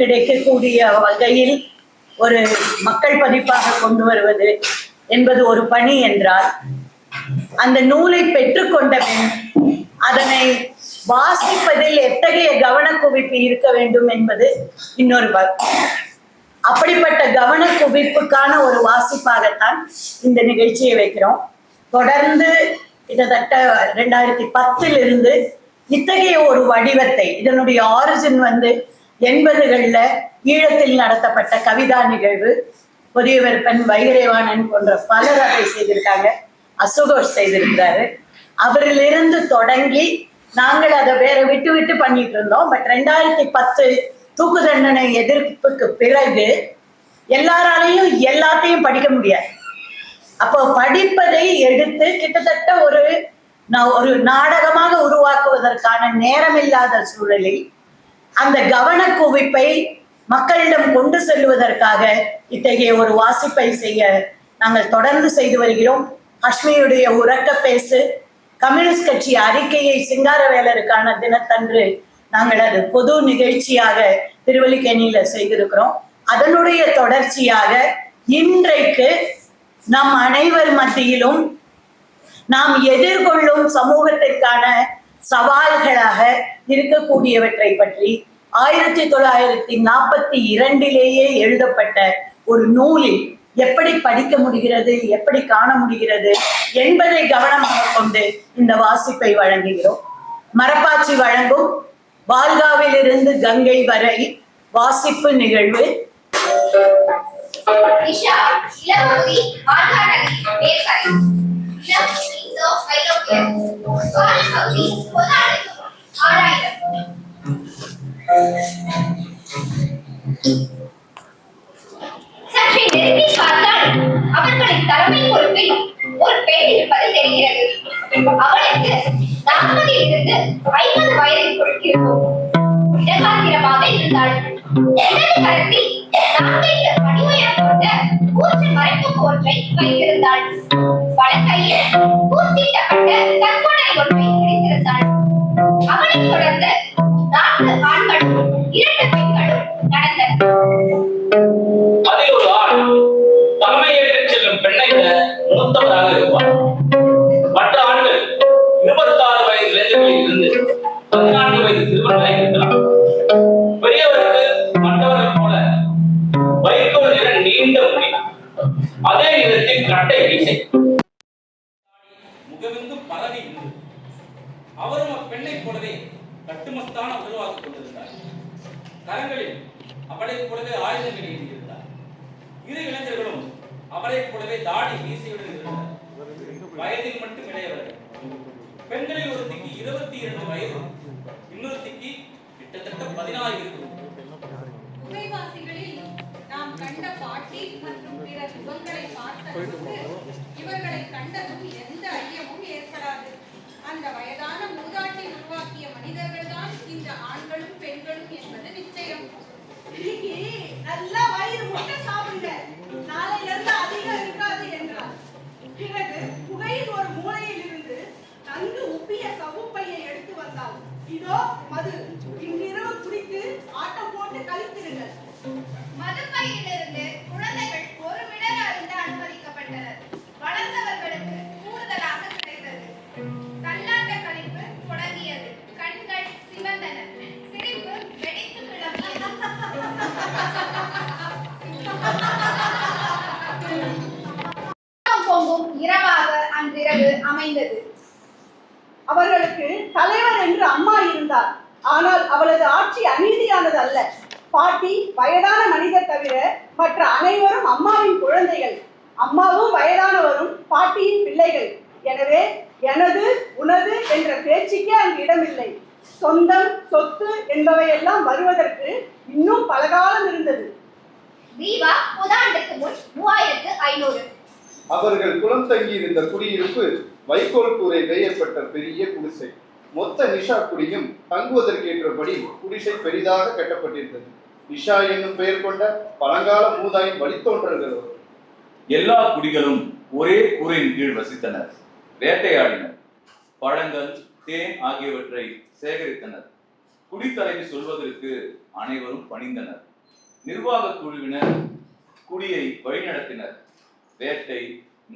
கிடைக்கக்கூடிய வகையில் ஒரு மக்கள் பதிப்பாக கொண்டு வருவது என்பது ஒரு பணி என்றால், அந்த நூலை பெற்றுக்கொண்ட பின் அதனை வாசிப்பதில் எத்தகைய கவனக்குவிப்பு இருக்க வேண்டும் என்பது இன்னொரு அப்படிப்பட்ட கவனக்குவிப்புக்கான ஒரு வாசிப்பாகத்தான் இந்த நிகழ்ச்சியை வைக்கிறோம். தொடர்ந்து கிட்டத்தட்ட 2010 இத்தகைய ஒரு வடிவத்தை, இதனுடைய ஆரிஜின் 80களில் ஈழத்தில் நடத்தப்பட்ட கவிதா நிகழ்வு, புதியவர் பெண் வைகரேவாணன் போன்ற பலர் அதை செய்திருக்காங்க. அசோகோஷ் செய்திருக்கிறாரு. அவரிலிருந்து தொடங்கி நாங்கள் அதை வேற விட்டு விட்டு பண்ணிட்டு இருந்தோம். பட் 2010 தூக்கு தண்டனை எதிர்ப்புக்கு பிறகு எல்லாராலையும் எல்லாத்தையும் படிக்க முடியாது. அப்போ படிப்பதை எடுத்து கிட்டத்தட்ட ஒரு நாடகமாக உருவாக்குவதற்கான நேரமில்லாத சூழலில் அந்த கவனக்குவிப்பை மக்களிடம் கொண்டு செல்வதற்காக இத்தகைய ஒரு வாசிப்பை செய்ய நாங்கள் தொடர்ந்து செய்து வருகிறோம். அஷ்மியுடைய உறக்க பேசு, கம்யூனிஸ்ட் கட்சி அறிக்கையை சிங்காரவேலருக்கான தினத்தன்று நாங்கள் அது பொது நிகழ்ச்சியாக திருவல்லிக்கேணியில செய்திருக்கிறோம். அதனுடைய தொடர்ச்சியாக இன்றைக்கு நம் அனைவர் மத்தியிலும் நாம் எதிர்கொள்ளும் சமூகத்திற்கான சவால்களாக இருக்கக்கூடியவற்றை பற்றி 1942 எழுதப்பட்ட ஒரு நூலில் எப்படி படிக்க முடிகிறது, எப்படி காண முடிகிறது என்பதை கவனமாக கொண்டு இந்த வாசிப்பை வழங்குகிறோம். மரப்பாச்சி வழங்கும் வால்காவிலிருந்து கங்கை வரை வாசிப்பு நிகழ்வு. சற்றே நெருங்கி பார்த்தால் அவர்களின் தலைமை பொறுப்பில் ஒரு பெண் இருப்பது தெரிகிறது. அவளுக்கு 40 50 வயதிற்குள் இருக்கும். இடகாத்திரமாக இருந்தாள். இடது கரத்தில் 4 அடி உயரம் கொண்ட கூற்று மறைப்பு ஒன்றை வைத்திருந்தாள். வலக்கையில் கூர்த்திட்டப்பட்ட தற்கொலை ஒன்றை பிடித்திருந்தாள். அவளைத் தொடர்ந்து 4 ஆண்களும் 2 பெண்களும் நடந்தனர். அதில் ஒரு ஆண் தலைமையேற்றுச் செல்லும் பெண்ணை விட மூத்தவராக இருப்பார். மற்ற ஆண்கள் 26 வயது இளைஞர்களில் இருந்து 14 வயது சிறுவர்களாக இருக்கலாம். பெரியவருக்கு மற்றவர்கள் போல வைக்கோல் நிற நீண்ட முடி, அதே நிறத்தில் கட்டை மீசை, முகமெங்கும் பரவி நின்று அவரும் அப்பெண்ணை போலவே கட்டுமஸ்தான உருவாக கொண்டிருந்தார். கரங்களில் அவளைப் போலவே ஆயுதங்கள் ஏந்தியிருந்தார். இரு இளைஞர்களும் அவளைப் போலவே தாடி மீசையுடன் இருந்தனர். வயதில் மட்டும் இளையவர்கள். பெண்களில் ஒருத்திக்கு 22 வயது, இன்னொருத்திக்கு கிட்டத்தட்ட 16 இருக்கும். புகைவாசிகளில் நாம் கண்ட பாட்டி மற்றும் பிற முகங்களை பார்த்தபோது இவர்களை கண்டதும் எந்த ஐயமும் ஏற்படாது. அந்த வயதான மூதாட்டி உருவாக்கிய மனிதர்கள் தான் இந்த ஆண்களும் பெண்களும் என்பது நிச்சயம். நல்லா வயிறு முட்டை சாப்பிடுங்க, நாளையில இருந்து அதிகம் இருக்காது என்றார். பிறகு புகையின் ஒரு மூலையில் இருந்து நன்கு உப்பிய சவுப்பையை எடுத்து வந்தாள். இதோ மது, இன்றிரவு குடித்து ஆட்டம் போட்டு கழித்திருங்கள். மதுப்பையிலிருந்து குழந்தைகள் ஒரு மிடர் அருந்த அனுமதிக்கப்பட்டனர். வளர்ந்தவர்களுக்கு கூடுதலாக கிடைத்தது. தள்ளாட்ட கழிப்பு தொடங்கியது. கண்கள் சிவந்தன. சிரிப்பு வெடித்து கிளம்பியது. பொங்கும் இரவாக அன்றிரவு அமைந்தது. அவர்களுக்கு தலைவர் என்று அம்மா இருந்தார். ஆனால் அவளது ஆட்சி அநீதியானது அல்ல. பாட்டி வயதான மனிதர் தவிர மற்ற அனைவரும் அம்மாவின் குழந்தைகள். அம்மாவும் வயதானவரும் பாட்டியின் பிள்ளைகள். எனவே எனது உனது என்ற பேச்சுக்கே அங்கு இடமில்லை. சொந்தம் சொத்து என்பவையெல்லாம் வருவதற்கு இன்னும் பல காலம் இருந்தது. தீபா புதாண்டுக்கு முன் 3500. அவர்கள் குளம் தங்கி இருந்த குடியிருப்பு வைக்கோல் கூரை வேயப்பட்ட பெரிய குடிசை. மொத்த நிஷா குடியும் தங்குவதற்கேற்றபடி குடிசை பெரிதாக கட்டப்பட்டிருந்தது. நிஷா என்னும் பெயர் கொண்ட பழங்கால மூதாயின் வழித்தோன்றல்கள். எல்லா குடிகளும் ஒரே கூரையின் கீழ் வசித்தனர். வேட்டையாடினர். பழங்கள், தேன் ஆகியவற்றை சேகரித்தனர். குடித்தலைவி சொல்வதற்கு அனைவரும் பணிந்தனர். நிர்வாக குழுவினர் குடியை வழிநடத்தினர். வேட்டை,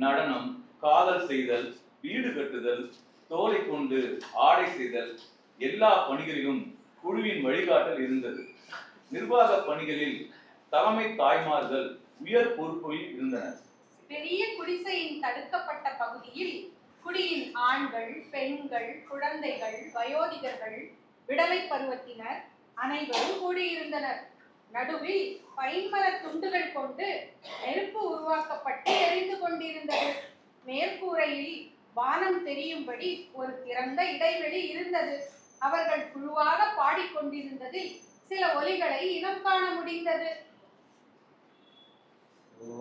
நடனம், காதல் செய்தல், வீடு கட்டுதல், தோலை கொண்டு ஆடை செய்தல் எல்லா பணிகளிலும் குழுவின் வழிகாட்டல் இருந்தது. நிர்வாக பணிகளில் தலைமை தாய்மார்கள் உயர் பொறுப்புகளில் இருந்தனர். பெரிய குடிசையின் தடுக்கப்பட்ட பகுதியில் குடியின் ஆண்கள், பெண்கள், குழந்தைகள், வயோதிகர்கள், விடலை பருவத்தினர் அனைவரும் கூடியிருந்தனர். நடுவில் பைன்மர துண்டுகள் கொண்டு நெருப்பு உருவாக்கப்பட்டு எரிந்து கொண்டிருந்தது. மேற்கூரையில் வானம் தெரியும்படி ஒரு திறந்த இடைவெளி இருந்தது. அவர்கள் குழுவாக பாடிக்கொண்டிருந்ததில் சில ஒலிகளை இனம் காண முடிந்தது.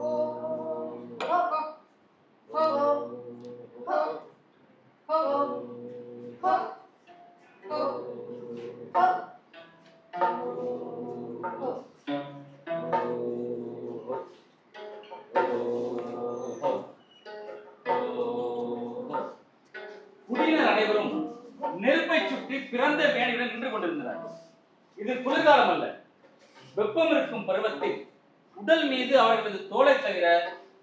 ஓ, ஓ, ஓ, ஓ, ஓ, ஓ, ஓ, ஓ. குடியினர் அனைவரும் நெருப்பை சுற்றி பிறந்த மேடையுடன் நின்று கொண்டிருந்தனர். இது குளிர்காலம் அல்ல. வெப்பம் இருக்கும் பருவத்தில் உடல் மீது அவர்களது தோலை தவிர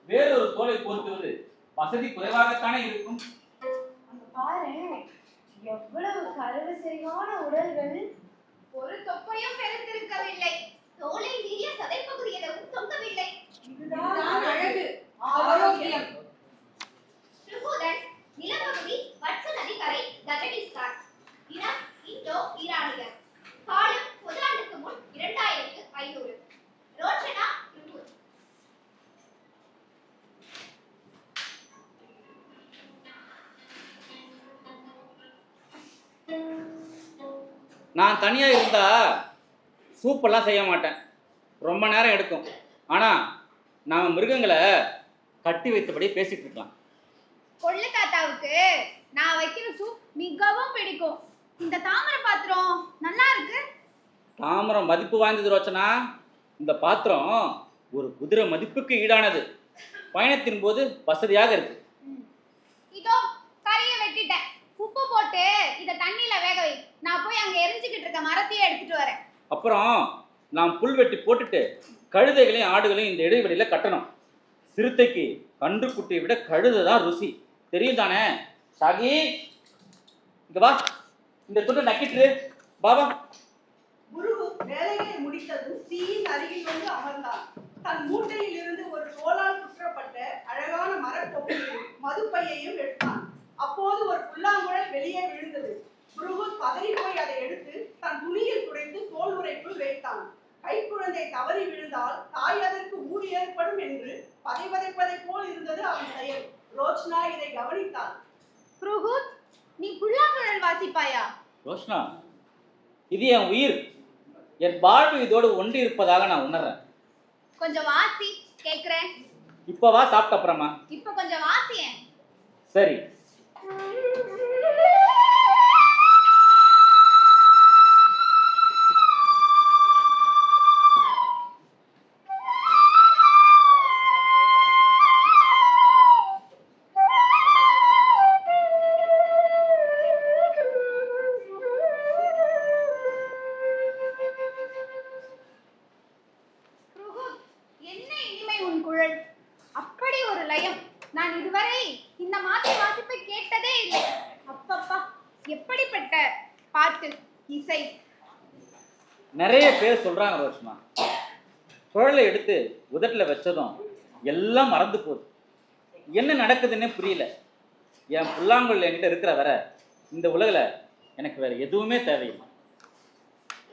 வேறொரு தோலை போர்த்துவது வசதி குறைவாகத்தானே இருக்கும். பாரு, எவ்வளவு கருவு சரியான உடல்கள். ஒரு தொப்பையும் பெருத்திருக்கவில்லை. தோலை மீறிய சதைப்பகுதி எதுவும் தொங்கவில்லை. இதுதான் அழகு, ஆரோக்கியம். ருகுதன், நிலப்பகுதி வட்ச நதிக்கரை, கஜகிஸ்தான். இனம் இந்தோ ஈரானியர். காலம் பொதாண்டுக்கு முன் 2500. ரோச்சனா ருகுத். நான் தனியா இருந்தா சூப்பெல்லாம் செய்ய மாட்டேன். ரொம்ப நேரம் எடுக்கும். ஆனா நாம மிருகங்களை கட்டி வைத்தபடி பேசிட்டு இருக்கலாம். கொள்ளு தாத்தாவுக்கு நான் வைக்கிற சூப் மிகவும் பிடிக்கும். இந்த தாமரை பாத்திரம் நல்லா இருக்கு. தாமரம் மதிப்பு வாய்ந்தது ரோச்சனா. இந்த பாத்திரம் ஒரு குதிரை மதிப்புக்கு ஈடானது. பயணத்தின் போது வசதியாக இருக்கு. இதோ கறியை வெட்டிட்டேன். உப்பு போட்டு இத தண்ணியில வேக வை. நான் போய் அங்க எரிஞ்சுக்கிட்டு இருக்க மரத்தையே எடுத்துட்டு வரேன். அப்புறம் நாம் புல் வெட்டி போட்டுட்டு கழுதைகளையும் ஆடுகளையும் இந்த இடைவெளியில கட்டணும். சிறுத்தைக்கு கன்றுக்குட்டியை விட கழுதை தான் ருசி. தெரியும் தானே? சாகி, இங்க வா. இந்த துண்டை நக்கிட்டு பாபா. குரு வேலையை முடித்ததும் தீயின் அருகில் வந்து அமர்ந்தான். தன் மூட்டையில் இருந்து ஒரு தோளால் சுற்றப்பட்ட அழகான மரக்கொப்பையும் மதுப்பையையும் எடுத்தான். அப்போது ஒரு புல்லாங்குழல் வெளியே விழுந்தது. குரு பதறி போய் அதை எடுத்து தன் துணியில் துடைத்து தோல் உறைக்குள் வைத்தான். கைக்குழந்தை தவறி விழுந்தால் தாய் அதற்கு ஊறு ஏற்படும் என்று பதைப்பதை போல் இருந்தது அவன் செயல். ரோச்னா இதை கவனித்தாள். புருகுத், நீ புல்லாங்குழல் வாசிப்பாயா? ரோஷ்னா, இது என் உயிர். என் வாழ்வு இதோடு ஒன்றி இருப்பதாக நான் உணர்றேன். கொஞ்சம் வாசி, கேக்குறேன். இப்பவா சாப்பிட்ட அப்புறமா? இப்ப கொஞ்சம் வாசியேன். சரி. புருகுத், என்ன இனிமை உன் குழல். அப்படி ஒரு லயம். நான் இதுவரை இந்த மாதிரி வாசிப்பை கேட்டதே இல்லை. அப்பப்பா, எப்படிப்பட்ட பாட்டு, இசை. நிறைய பேர் சொல்றாங்க ரோஷ்னா, குழலை எடுத்து உதட்டில் வச்சதும் எல்லாம் மறந்து போகுது. என்ன நடக்குதுன்னே புரியல. என் புல்லாங்குழல் என்கிட்ட இருக்கிற வரை இந்த உலகில் எனக்கு வேற எதுவுமே தேவையில்லை.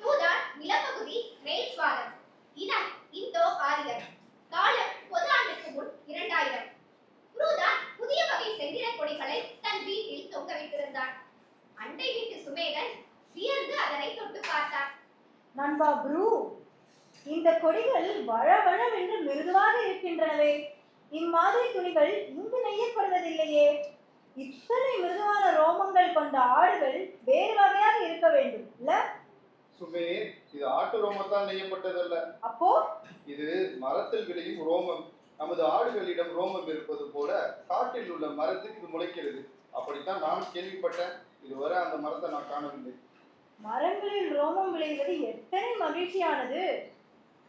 ருகுதான் நிலப்பகுதி மேல்ஸ்வாரம். இனம் இந்தோ ஆரியர். காலம் பொதாண்டுக்கு முன் 2000. ருகுதான் புதிய வகை செந்திர கொடிகளை தன் வீட்டில் தொங்க வைத்திருந்தான். அண்டை வீட்டு சுமேதன் வியர்ந்து அதனை தொட்டு பார்த்தான். நண்பா ப்ரூ, இந்த கொடிகள் வழவழவென்று மிருதுவாக இருக்கின்றனவே. இம்மாதிரி துணிகள் இங்கு நெய்யப்படுவதில்லையே. இத்தனை மிருதுவான ரோமங்கள் கொண்ட ஆடுகள் வேறு வகையாக இருக்க வேண்டும் இல்ல? சுமேர், இது ஆட்டு ரோமத்தால் நெய்யப்பட்டதல்ல. அப்போ இது மரத்தில் விளையும் ரோமம். நமது ஆடுகளிடம் ரோமம் இருப்பது போல காட்டில் உள்ள மரத்துக்கு இது முளைக்கிறது. அப்படித்தான் நான் கேள்விப்பட்டேன். இதுவரை அந்த மரத்தை நான் காணவில்லை. மரங்களில் ரோமம் விளைவது எத்தனை மகிழ்ச்சியானது.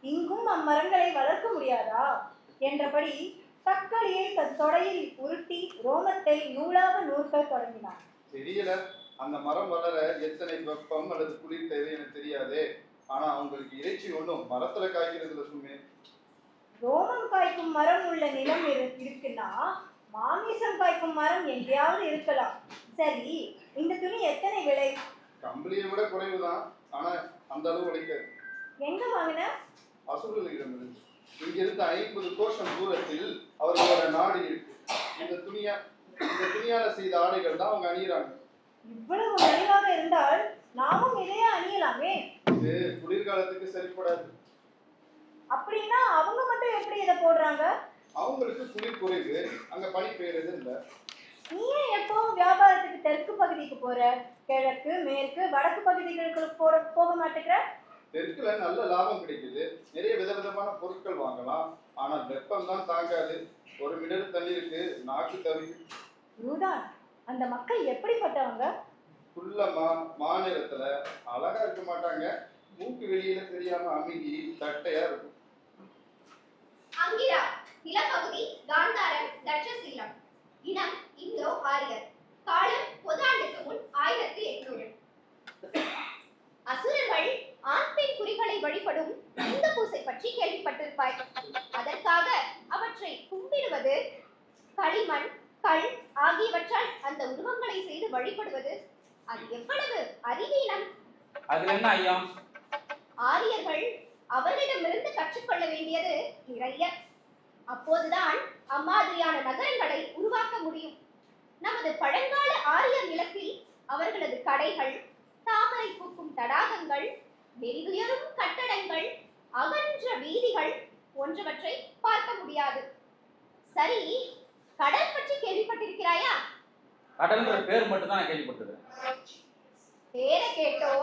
இங்கும் அம்மரங்களை வளர்க்க முடியாதா என்றபடி தக்களியை தன் தொடையில் உருட்டி ரோமத்தை நூலாக நூற்க தொடங்கினான். தெரியல, அந்த மரம் வளர எத்தனை வெப்பம் அல்லது குளிர் தேவை எனக்கு தெரியாதே. ஆனா அவங்களுக்கு இறைச்சி ஒன்றும் மரத்துல காய்க்கிறதுல சும்மே. ரோமம் காய்க்கும் மரம் உள்ள நிலம் இருக்குன்னா மாமிசம் காய்க்கும் மரம் எங்கேயாவது இருக்கலாம். சரி, இந்த துணி எத்தனை விலை? கம்பளியை விட குறைவுதான், ஆனா அந்த அளவு உழைக்காது. எங்க வாங்கின? அசுரர்களிடமிருந்து. இங்கிருந்து 50 கோஷம் தூரத்தில் அவர்களோட நாடு இருக்கு. இந்த துணியால செய்த ஆடைகள் தான் அவங்க அணியிறாங்க. இவ்வளவு மலிவாக இருந்தால் நாமும் இதையே அணியலாமே. இது குளிர்காலத்துக்கு சரிப்படாது. அப்படின்னா அவங்க மட்டும் எப்படி இதை போடுறாங்க? அவங்களுக்கு குளிர் குறைவு, அங்க பனி பெய்யறது இல்ல. நீ ஏன் எப்பவும் வியாபாரத்துக்கு தெற்கு பகுதிக்கு போற? கிழக்கு, மேற்கு, வடக்கு பகுதிகளுக்கு போக மாட்டேங்கிற? தெற்குல நல்ல லாபம் கிடைக்குது, நிறைய விதவிதமான பொருட்கள் வாங்கலாம். ஆனா வெப்பம் தான் தாங்காது. ஒரு மிடர் தண்ணீருக்கு நாக்கு தவிக்கும். ரூதான், அந்த மக்கள் எப்படிப்பட்டவங்க? குள்ளமா மாநிலத்துல அழகா இருக்க மாட்டாங்க. மூக்கு வெளியில தெரியாம அமைதி தட்டையா இருக்கும். அங்கிரா நிலப்பகுதி காந்தாரம் தட்சசீலம். இனம் இந்தோ ஆரியர். காலம் பொதாண்டுக்கு முன் 1800. அசுரர்கள் ஆண் பெண் குறிகளை வழிபடும் இந்த பூசை பற்றி கேள்விப்பட்டிருப்பாய். அதற்காக அவற்றை கும்பிடுவது, களிமண், கல் ஆகியவற்றால் அந்த உருவங்களை செய்து வழிபடுவது, அது எவ்வளவு அறிவீனம்! அதுல என்ன ஐயா? ஆரியர்கள் அவர்களிடமிருந்து கற்றுக்கொள்ள வேண்டியது நிறைய. அப்போதுதான் அம்மாதிரியான நகரங்களை உருவாக்க முடியும். நமது பழங்கால ஆரியர் நிலத்தில் அவர்களது கடைகள், தாமரை பூக்கும் தடாகங்கள், நெறிதுயரும் கட்டடங்கள், அகன்ற வீதிகள் போன்றவற்றை பார்க்க முடியாது. சரி, கடல் பற்றி கேள்விப்பட்டிருக்கிறாயா? கடல்ன்ற பேர் மட்டும் தான் கேள்விப்பட்டிருக்கேன். பேரை கேட்டோ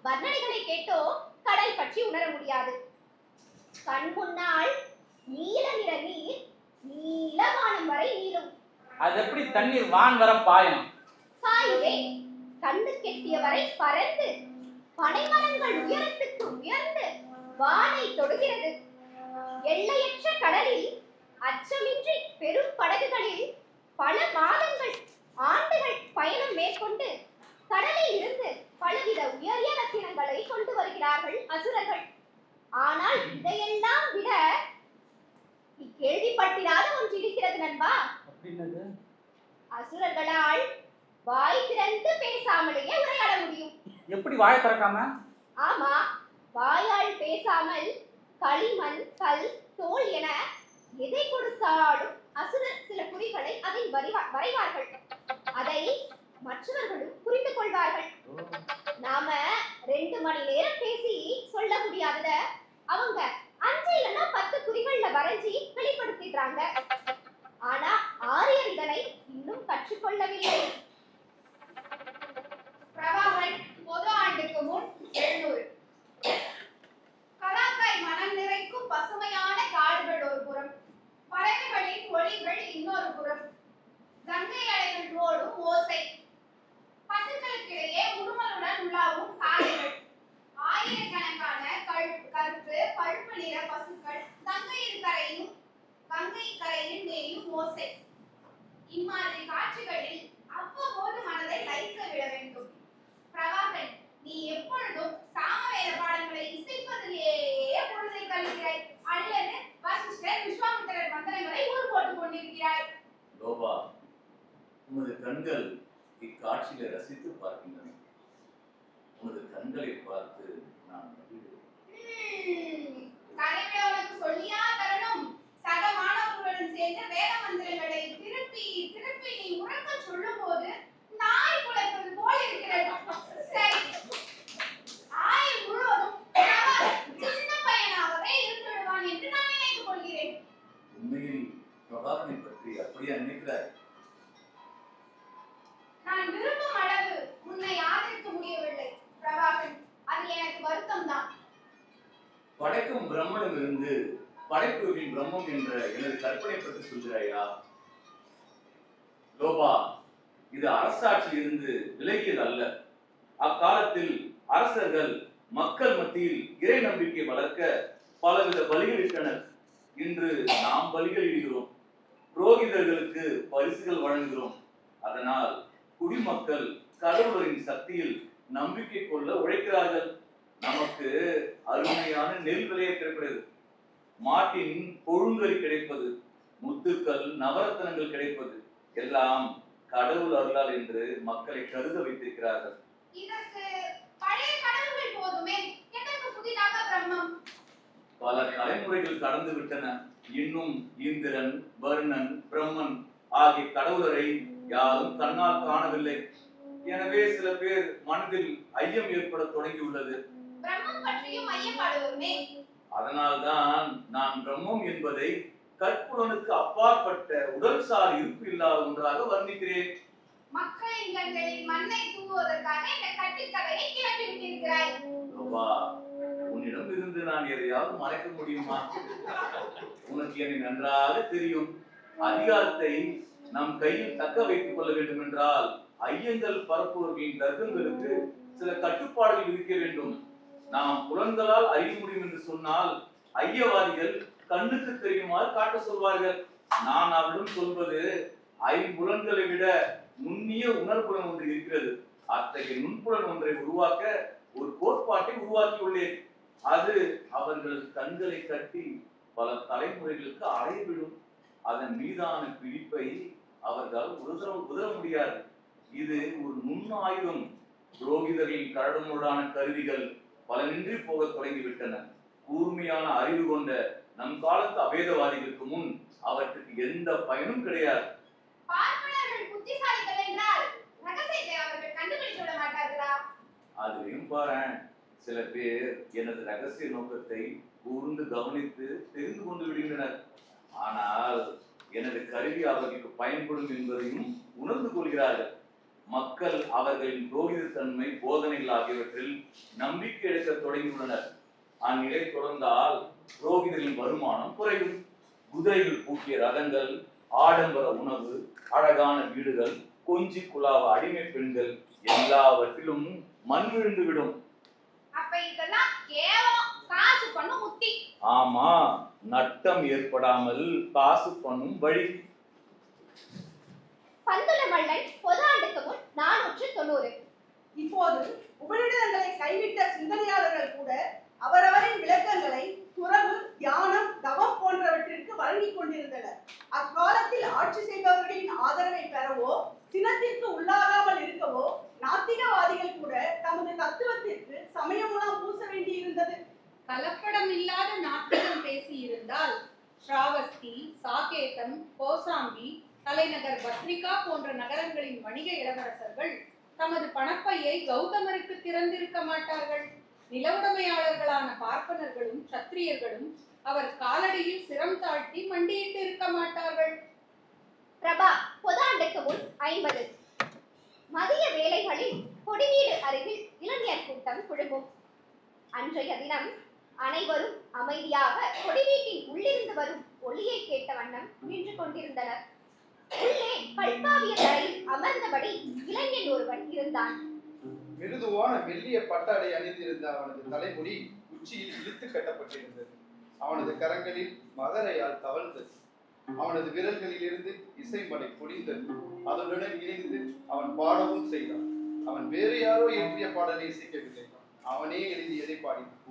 வர்ணனைகளை கேட்டோ கடல் பற்றி உணர முடியாது. கண் முன்னால் நீல நிற நீர் நீலவானம் வரை நீளும். அது எப்படி தண்ணீர் வான் வர பாயும்? பாயுவே, கண்ணு கெட்டிய வரை பறந்து பனைமரங்கள் உயரத்துக்கு உயர்ந்து வானை தொடுகிறது. எல்லையற்ற கடலில் அச்சமின்றி பெரும் படகுகளில் பல மாதங்கள் ஆண்டுகள் பயணம் மேற்கொண்டு கடலில் இருந்து பலவித உயரிய ரத்தினங்களை கொண்டு வருகிறார்கள் அசுரர்கள். ஆனால் இதையெல்லாம் விட நீ கேள்விப்பட்டிராத ஒன்று இருக்கிறது நண்பா. அசுரர்களால் வாய் திறந்து பேசாமலேயே உரையாட முடியும். எப்படி வாய் திறக்காம? ஆமா, வாயால் பேசாமல் களிமண், கல், தோல் என எதை கொடுத்தாலும் அசுரர் சில குறிகளை அதில் வரைவார்கள். அதை மற்றவர்களும் புரிந்து கொள்வார்கள். நாம 2 மணி நேரம் பேசி சொல்ல முடியாதத அவங்க 5 இல்லைன்னா 10 குறிகள்ல வரைஞ்சி வெளிப்படுத்திடுறாங்க. ஆனா ஆரியர் இதனை இன்னும் கற்றுக்கொள்ளவில்லை. பிரபாகரன் பொது ஆண்டுக்கு முன் 700. கலாக்காய் மனம் நிறைக்கும் பசுமையான காடுகள் ஒரு புறம், பறவைகளின் ஒளிகள் இன்னொரு புறம், கங்கை அலைகள் ஓடும் ஓசை, பசுக்களுக்கிடையே உருமலுடன் உலாவும் காளைகள், ஆயிரக்கணக்கான கருப்பு பழுப்பு நிற பசுக்கள் கங்கை கரையில் மேயும் ஓசை. இம்மாதிரி காட்சிகளில் அவ்வப்போது மனதை லைக்க விட வேண்டும். பிரபாகரன், நீ எப்பொழுதும் சாமவேத பாடங்களை இசைப்பதிலேயே பொழுதை கழிக்கிறாய், அல்லது வசிஷ்டர் விஸ்வாமித்திரர் மந்திரங்களை ஊர் போட்டுக் கொண்டிருக்கிறாய். லோபா, உமது கண்கள் இக்காட்சியை ரசித்து பார்க்கின்றன. உமது கண்களை பார்த்து நான் கலைவிட உனக்கு சொல்லியா தரணும்? சக மாணவர்களுடன் சேர்ந்து வேத மந்திரங்களை திருப்பி திருப்பி நீ உறக்க சொல்லும் போது நாய் குலைப்பது போல் இருக்கிறது. சரி, ஆயுள் முழுவதும் சின்ன பையனாகவே இருந்து விடுவான் என்று நான் நினைத்துக் கொள்கிறேன். உண்மையில் பிரபாகரனை பற்றி அப்படியா நினைக்கிறாய்? நான் விரும்பும் அளவு உன்னை ஆதரிக்க முடியவில்லை பிரபாகரன், அது எனக்கு வருத்தம் தான். படைக்கும் பிரம்மனிடம் இருந்து படைப்புகளின் பிரம்மம் என்ற எனது கற்பனை பற்றி சொல்கிறாயா? லோபா, இது அரசாட்சியில் இருந்து விலகியது அல்ல. அக்காலத்தில் அரசர்கள் மக்கள் மத்தியில் இறை நம்பிக்கை வளர்க்க பலவித பலிகளிட்டனர். இன்று நாம் பலிகள் இடுகிறோம், புரோகிதர்களுக்கு பரிசுகள் வழங்குகிறோம். அதனால் குடிமக்கள் கடவுளரின் சக்தியில் நம்பிக்கை கொள்ள உழைக்கிறார்கள். நமக்கு அருமையான நெல் விளைய கிடைக்கிறது, மாட்டின் கொழுங்கறி கிடைப்பது, முத்துக்கள் நவரத்தனங்கள் கிடைப்பது எல்லாம் கடவுள் அருளால் என்று மக்களை கருத வைத்திருக்கிறார்கள். இதற்கு பழைய கடவுள்கள் போதுமே, எதற்கு புதிதாக பிரம்மம்? பல தலைமுறைகள் கடந்து விட்டன. இன்னும் இந்திரன், வருணன், பிரம்மன் ஆகிய கடவுளரை யாரும் கண்ணால் காணவில்லை. எனவே சில பேர் மனதில் ஐயம் ஏற்பட தொடங்கியுள்ளது. பிரம்மம் பற்றியும் ஐயப்படுவோமே. அதனால்தான் நான் பிரம்மம் என்பதை கற்புலனுக்கு அப்பாற்பட்ட உடல்சார் இருப்பு இல்லாத ஒன்றாக வர்ணிக்கிறேன். மக்களின் கண்களில் மண்ணை தூவுவதற்காக இந்த கட்டுக்கதையை கிளப்பி விட்டிருக்கிறாய். உன்னிடம் இருந்து நான் எதையாவது மறைக்க முடியுமா? உனக்கு என்னை நன்றாக தெரியும். அதிகாரத்தை நம் கையில் தக்க வைத்துக் கொள்ள வேண்டும் என்றால் ஐயங்கள் பரப்புவர்களின் தர்க்கங்களுக்கு சில கட்டுப்பாடுகள் விதிக்க வேண்டும். நாம் புலன்களால் அறிய முடியும் என்று சொன்னால் ஐயவாதிகள் கண்ணுக்கு தெரியுமாறு காட்ட சொல்வார்கள். நான் அவரிடம் சொல்வது ஐம்புலன்களை விட நுண்ணிய உணர்வுடன் ஒன்று இருக்கிறது. அத்தகைய நுண்புலன் ஒன்றை உருவாக்க ஒரு கோட்பாட்டை உருவாக்கியுள்ளேன். அது அவர்கள் கண்களை கட்டி பல தலைமுறைகளுக்கு அடையவிடும். அதன் மீதான பிடிப்பை அவர்கள் உதற முடியாது. இது ஒரு நுண் ஆயுதம். புரோகிதர்களின் கரடுமுரடான கருவிகள் பலனின்றி போக தொடங்கிவிட்டன. கூர்மையான அறிவு கொண்ட நம் காலத்து அபேதவாதிகளுக்கு முன் அவற்றுக்கு எந்த பயனும் கிடையாது. பார்ப்பனர்கள் புத்திசாலிகள் என்றால் ரகசியத்தை அவர்கள் கண்டுபிடித்து விட மாட்டார்களா? அதுலயும் பாரேன், சில பேர் எனது ரகசிய நோக்கத்தை கூர்ந்து கவனித்து தெரிந்து கொண்டு விடுகின்றனர். ஆனால் எனது கருவி அவர்களுக்கு பயன்படும் என்பதையும் உணர்ந்து கொள்கிறார்கள். மக்கள் அவர்களின் புரோகிதத்தன்மை, போதனைகள் ஆகியவற்றில் நம்பிக்கை எடுக்க தொடங்கியுள்ளனர். அந்நிலை தொடர்ந்தால் புரோகிதரின் வருமானம் குறையும். குதிரைகள் பூட்டிய ரதங்கள், ஆடம்பர உணவு, அழகான வீடுகள், கொஞ்சி குலாவ அடிமை பெண்கள் எல்லாவற்றிலும் மண் விழுந்துவிடும். அப்ப இதெல்லாம் கேவலம் காசு பண்ணும் உத்தி. ஆமா, நட்டம் ஏற்படாமல் காசு பண்ணும் வழி. பந்துல மல்லன் பொது ஆண்டுக்கு முன் 490. இப்போது உபநிடதங்களை கைவிட்ட சிந்தனையாளர்கள் கூட அவரவரின் விளக்கங்களை துறவு, தியானம், தவம் போன்றவற்றிற்கு வழங்கிக் கொண்டிருந்தனர். அக்காலத்தில் ஆட்சி செய்பவர்களின் ஆதரவை பெறவோ சினத்திற்கு உள்ளாகாமல் இருக்கவோ நாத்திகவாதிகள் கூட தமது தத்துவத்திற்கு சமயமுலாம் பூச வேண்டியிருந்தது. கலப்படம் இல்லாத நாத்திகம் பேசியிருந்தால் ஸ்ராவஸ்தி, சாகேதம், கோசாம்பி, தலைநகர் பத்ரிகா போன்ற நகரங்களின் வணிக இளவரசர்கள் தமது பணப்பையை கௌதமருக்கு திறந்திருக்க மாட்டார்கள். நிலவுடைமையாளர்களான பார்ப்பனர்களும் சத்திரியர்களும் அவர் காலடியில் சிரம் தாழ்த்தி மண்டியிட்டு இருக்க மாட்டார்கள். பிரபா, பொது ஆண்டுக்கு முன் 50. மதிய வேளைகளில் கொடிவீடு அருகில் இளைஞர் கூட்டம் குழும்பும். அன்றைய தினம் அனைவரும் அமைதியாக கொடிவீட்டின் உள்ளிருந்து வரும் ஒளியை கேட்ட வண்ணம் நின்று கொண்டிருந்தனர். உள்ளே பல்பாவிய தரையில் அமர்ந்தபடி இளைஞன் ஒருவன் இருந்தான். மிருதுவான மெல்லிய பட்டாடை அணிந்திருந்த அவனது தலைமுடி உச்சியில் இழுத்து கட்டப்பட்டிருந்தது. அவனது கரங்களில் மகரையால் தவழ்ந்தது. அவனது விரல்களில் இருந்து இசைமலை பொழிந்தது. அதனுடன் இணைந்து அவன் பாடவும் செய்தான். அவன் வேறு யாரோ இயற்றிய பாடலை இசைக்கவில்லை, அவனே எழுதியதை பாடினான்.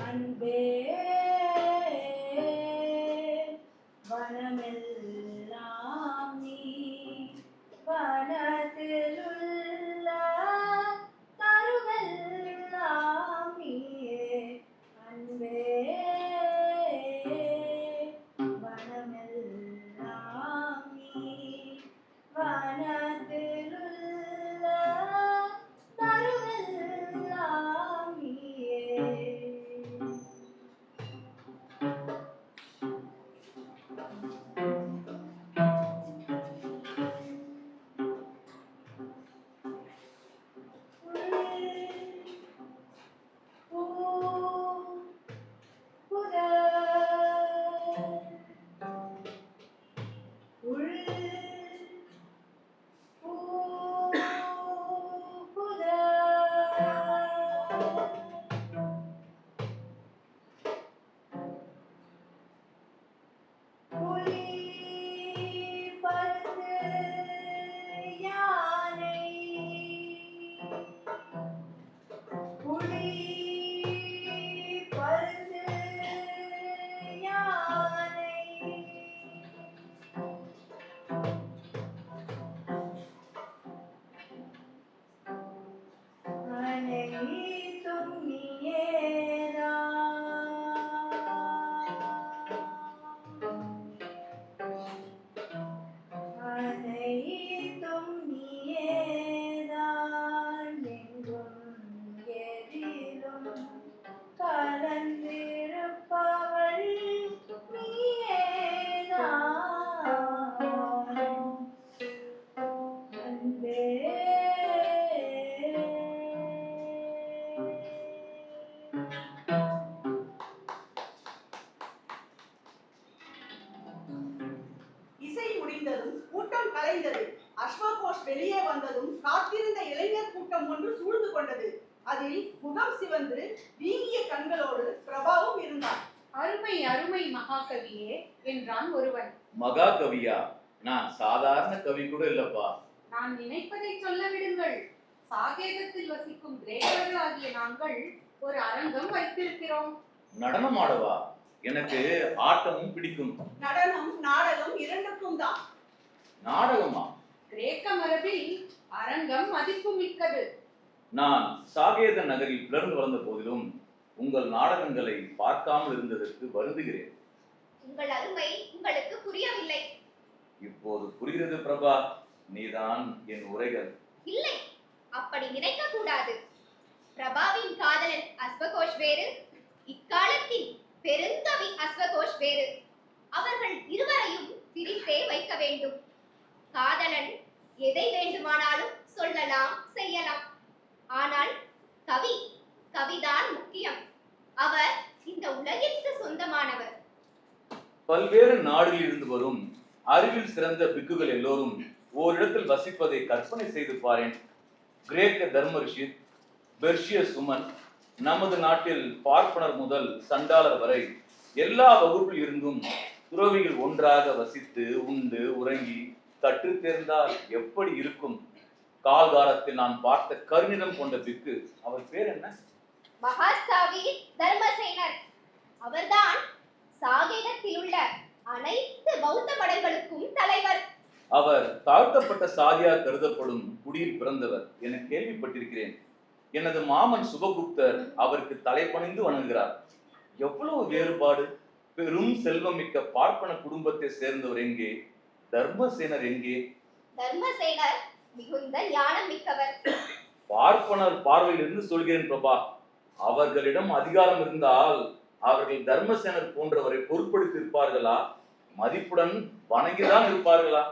அன்பே வனமெல்லாம் நீ, வனத்திலுள்ள தருவெல்லாம் நீயே. அன்பே வனமெல்லாம் நீ, வனத்திலுள்ள தருவெல்லாம் நீயே. வெளியே வந்ததும் காத்திருந்த இளைஞர் கூட்டம் ஒன்று சூழ்ந்து கொண்டது. அதில் முகம் சிவந்து வீங்கிய கண்களோடு பிரபாவும் இருந்தார். அருமை அருமை மகாகவியே என்றான் ஒருவன். மகாகவியா? நான் சாதாரண கவி கூட இல்லப்பா. நான் நினைப்பதை சொல்ல விடுங்கள். சாகேதத்தில் வசிக்கும் கிரேக்கர்களாகிய நாங்கள் ஒரு அரங்கம் வைத்திருக்கிறோம். நடனம் ஆடவா? எனக்கு ஆட்டமும் பிடிக்கும். நடனம் நாடகம் இரண்டுக்கும் தான். நாடகமா? கிரேக்க மரபில் அரங்கம் மதிப்பு மிக்கது. நான் சாகேத நகரில் பிறந்து வளர்ந்த போதிலும் உங்கள் நாடகங்களை பார்க்காமல் இருந்ததற்கு வருந்துகிறேன். உங்கள் அருமை உங்களுக்கு புரியவில்லை. இப்போது புரிகிறது பிரபா. நீதான் என் உரைகள். இல்லை, அப்படி நினைக்க கூடாது. பிரபாவின் காதலன் அஸ்வகோஷ் வேறு, இக்காலத்தின் பெருந்தவி அஸ்வகோஷ் வேறு. அவர்கள் இருவரையும் பிரித்தே வைக்க வேண்டும். காதலன் எதை வேண்டுமானாலும் சொல்லலாம், செய்யலாம். ஆனால் கவிதான் முக்கியம். அவர் இந்த உலகிற்கு சொந்தமானவர். பல்வேறு நாடுகளில் இருந்து வரும் அறிவில் சிறந்த பிக்குகள் எல்லோரும் ஓரிடத்தில் வசிப்பதை கற்பனை செய்து பாரேன். கிரேக்க தர்மரிஷி பெர்ஷிய சுமன், நமது நாட்டில் பார்ப்பனர் முதல் சண்டாளர் வரை எல்லா வகுப்பில் இருந்தும் துறவிகள் ஒன்றாக வசித்து உண்டு உறங்கி கற்று தேர்ந்தால் எப்படி இருக்கும்? கால்காலத்தில் நான் பார்த்த கருநிறம் கொண்ட பிக்கு, அவர் பேர் என்ன? மகாஸ்தாவி தர்மசேனர். அவர்தான் சாகேதத்தில் உள்ள அனைத்து பௌத்த மடங்களுக்கும் தலைவர். அவர் தாழ்த்தப்பட்ட சாதியா கருதப்படும் குடியில் பிறந்தவர் என கேள்விப்பட்டிருக்கிறேன். எனது மாமன் சுபகுப்தர் அவருக்கு தலைபணிந்து வணங்குகிறார். எவ்வளவு வேறுபாடு! பெரும் செல்வம் மிக்க பார்ப்பன குடும்பத்தை சேர்ந்தவர் எங்கே? தர்மசேனர் எங்கே? தர்மசேனர் மிகுந்த ஞானம் மிக்கவர். பார்ப்பனர் பார்வையிலிருந்து சொல்கிறேன் பிரபா. அவர்களிடம் அதிகாரம் இருந்தால் அவர்கள் தர்மசேனர் போன்றவரை பொருட்படுத்தி இருப்பார்களா? மதிப்புடன் வணங்கிதான் இருப்பார்களா?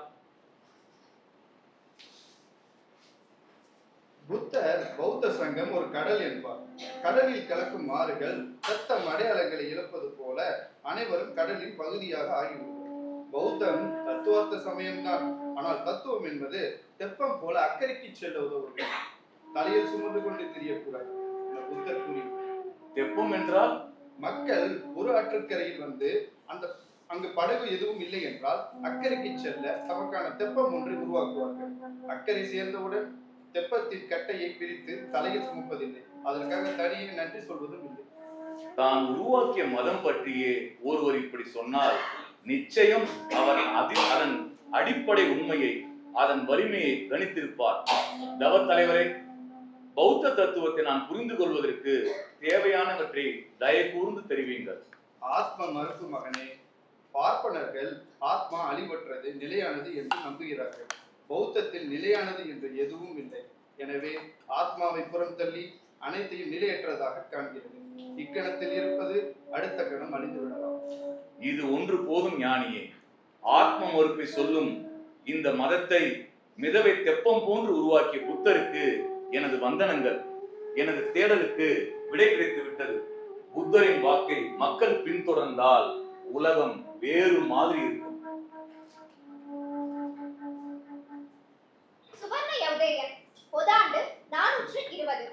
புத்தர் பௌத்த சங்கம் ஒரு கடல் என்பார். கடலில் கலக்கும் ஆறுகள் தத்தம் அடையாளங்களை இழப்பது போல அனைவரும் கடலின் பகுதியாக ஆகிவிடும். பௌத்தம் தத்துவார்த்த சமயம்தான். ஆனால் தத்துவம் என்பது தெப்பம் போல அக்கறைக்கு செல்ல உதவுவது. தலையில் சுமந்து கொண்டு தெரியக்கூடாது என புத்தர் கூறி. தெப்பம் என்றால் மக்கள் ஒரு ஆற்றுக்கரையில் வந்து அங்கு படகு எதுவும் இல்லை என்றால் அக்கறைக்கு செல்ல தமக்கான தெப்பம் ஒன்றை உருவாக்குவார்கள். அக்கறை சேர்ந்தவுடன் தெப்பத்தின் கட்டையை பிரித்து தலையில் சுமப்பதில்லை. அதற்காக தனியே நன்றி சொல்வதும் இல்லை. தான் உருவாக்கிய மதம் பற்றியே ஒருவர் இப்படி சொன்னால் நிச்சயம் அவர் அதன் அடிப்படை உண்மையை, அதன் வலிமையை கணித்திருப்பார். தவ தலைவரே, பௌத்த தத்துவத்தை நான் புரிந்து கொள்வதற்கு தேவையானவற்றை தயவு கூர்ந்து தெரிவிங்கள். ஆத்ம மறுப்பு மகனே. பார்ப்பனர்கள் ஆத்மா அழிவற்றது, நிலையானது என்று நம்புகிறார்கள். பௌத்தத்தில் நிலையானது என்று எதுவும் இல்லை. எனவே ஆத்மாவை புறம் தள்ளி அனைத்தையும் நிலையற்றதாக காண்கிறது. இக்கணத்தில் இருப்பது அடுத்த கணம் அழிந்து விடலாம். இது ஒன்று போதும் ஞானியே. ஆத்ம மறுப்பை சொல்லும் இந்த மதத்தை மிதவை தெப்பம் போன்று உருவாக்கிய புத்தருக்கு எனது வந்தனங்கள். எனது தேடலுக்கு விடை கிடைத்து விட்டது. புத்தரின் வாக்கை மக்கள் பின்தொடர்ந்தால் உலகம் வேறு மாதிரி இருக்கும். சுவர்ண யௌதேயர், பொதாண்டு 420.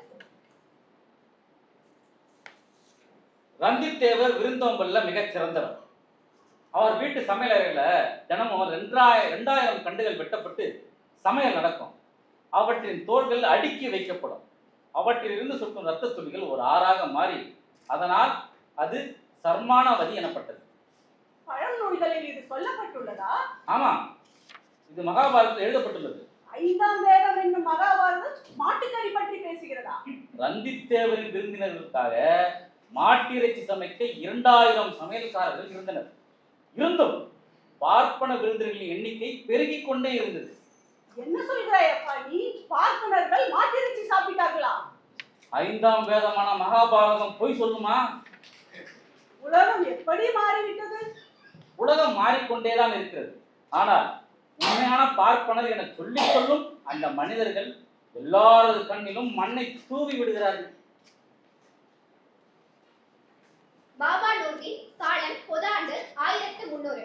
ரந்தித்தேவர் விருந்தோம்பல்ல மிகச் சிறந்தவர். அவர் வீட்டு சமையலறையில தினமும் 2000 கண்டுகள் வெட்டப்பட்டு சமையல் நடக்கும். அவற்றின் தோள்கள் அடுக்கி வைக்கப்படும். அவற்றில் இருந்து சுட்டும் இரத்த துளிகள் ஒரு ஆறாக மாறி அதனால் அது சர்மானவதி எனப்பட்டது. பழநூல்களில் இது சொல்லப்பட்டுள்ளதா? ஆமா, இது மகாபாரதத்தில் எழுதப்பட்டுள்ளது. 5ஆம் வேதம் என்னும் மகாபாரதம் மாட்டுக்கறி பற்றி பேசுகிறதா? ரந்தித்தேவரின் விருந்தினர்களுக்காக மாட்டிறைச்சி சமைக்க 2000 சமையல்காரர்கள் இருந்தனர். இருந்தும் பார்ப்பன விருந்தினர்களின் எண்ணிக்கை பெருகிக் கொண்டே இருந்தது. என்ன சொல்கிறாய் அப்பா நீ? பார்ப்பனர்கள் மாட்டிறைச்சி சாப்பிட்டார்களா? 5ஆம் வேதமான மகாபாரதம் பொய் சொல்லுமா? உலகம் எப்படி மாறிவிட்டது? உலகம் மாறிக்கொண்டேதான் இருக்கிறது. ஆனால் உண்மையான பார்ப்பனர் என சொல்லிக் கொள்ளும் அந்த மனிதர்கள் எல்லாரது கண்ணிலும் மண்ணை தூவி விடுகிறார்கள். பாபா நூர்வின் காலம் பொதாண்டு 1300.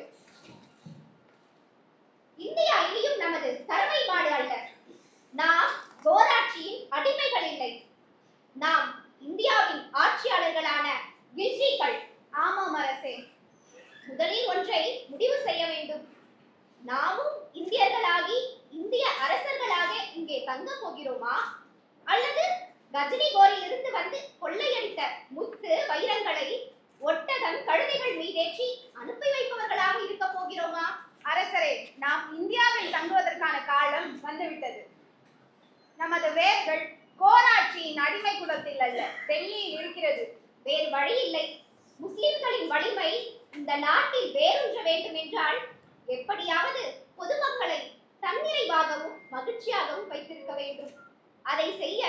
இந்தியா இனியும் நமது கறவை மாடு அல்ல. தங்க போகிறோமா? அல்லது கஜினிகோரில் இருந்து வந்து கொள்ளையடித்த முத்து வைரங்களை ஒட்டகம் கழுதைகள் மீதேற்றி அனுப்பி வைப்பவர்களாக இருக்க போகிறோமா? அரசரே, நாம் இந்தியாவில் தங்குவதற்கான காலம் வந்துவிட்டது. நமது வேர்கள் கோராட்சியின் அடிமை குலத்தில் அல்ல, டெல்லியில் இருக்கிறது. வேறு வழி இல்லை. முஸ்லிம்களின் வலிமை இந்த நாட்டில் வேரூன்ற வேண்டும் என்றால் எப்படியாவது பொதுமக்களை தன்னிறைவாகவும் மகிழ்ச்சியாகவும் வைத்திருக்க வேண்டும். அதை செய்ய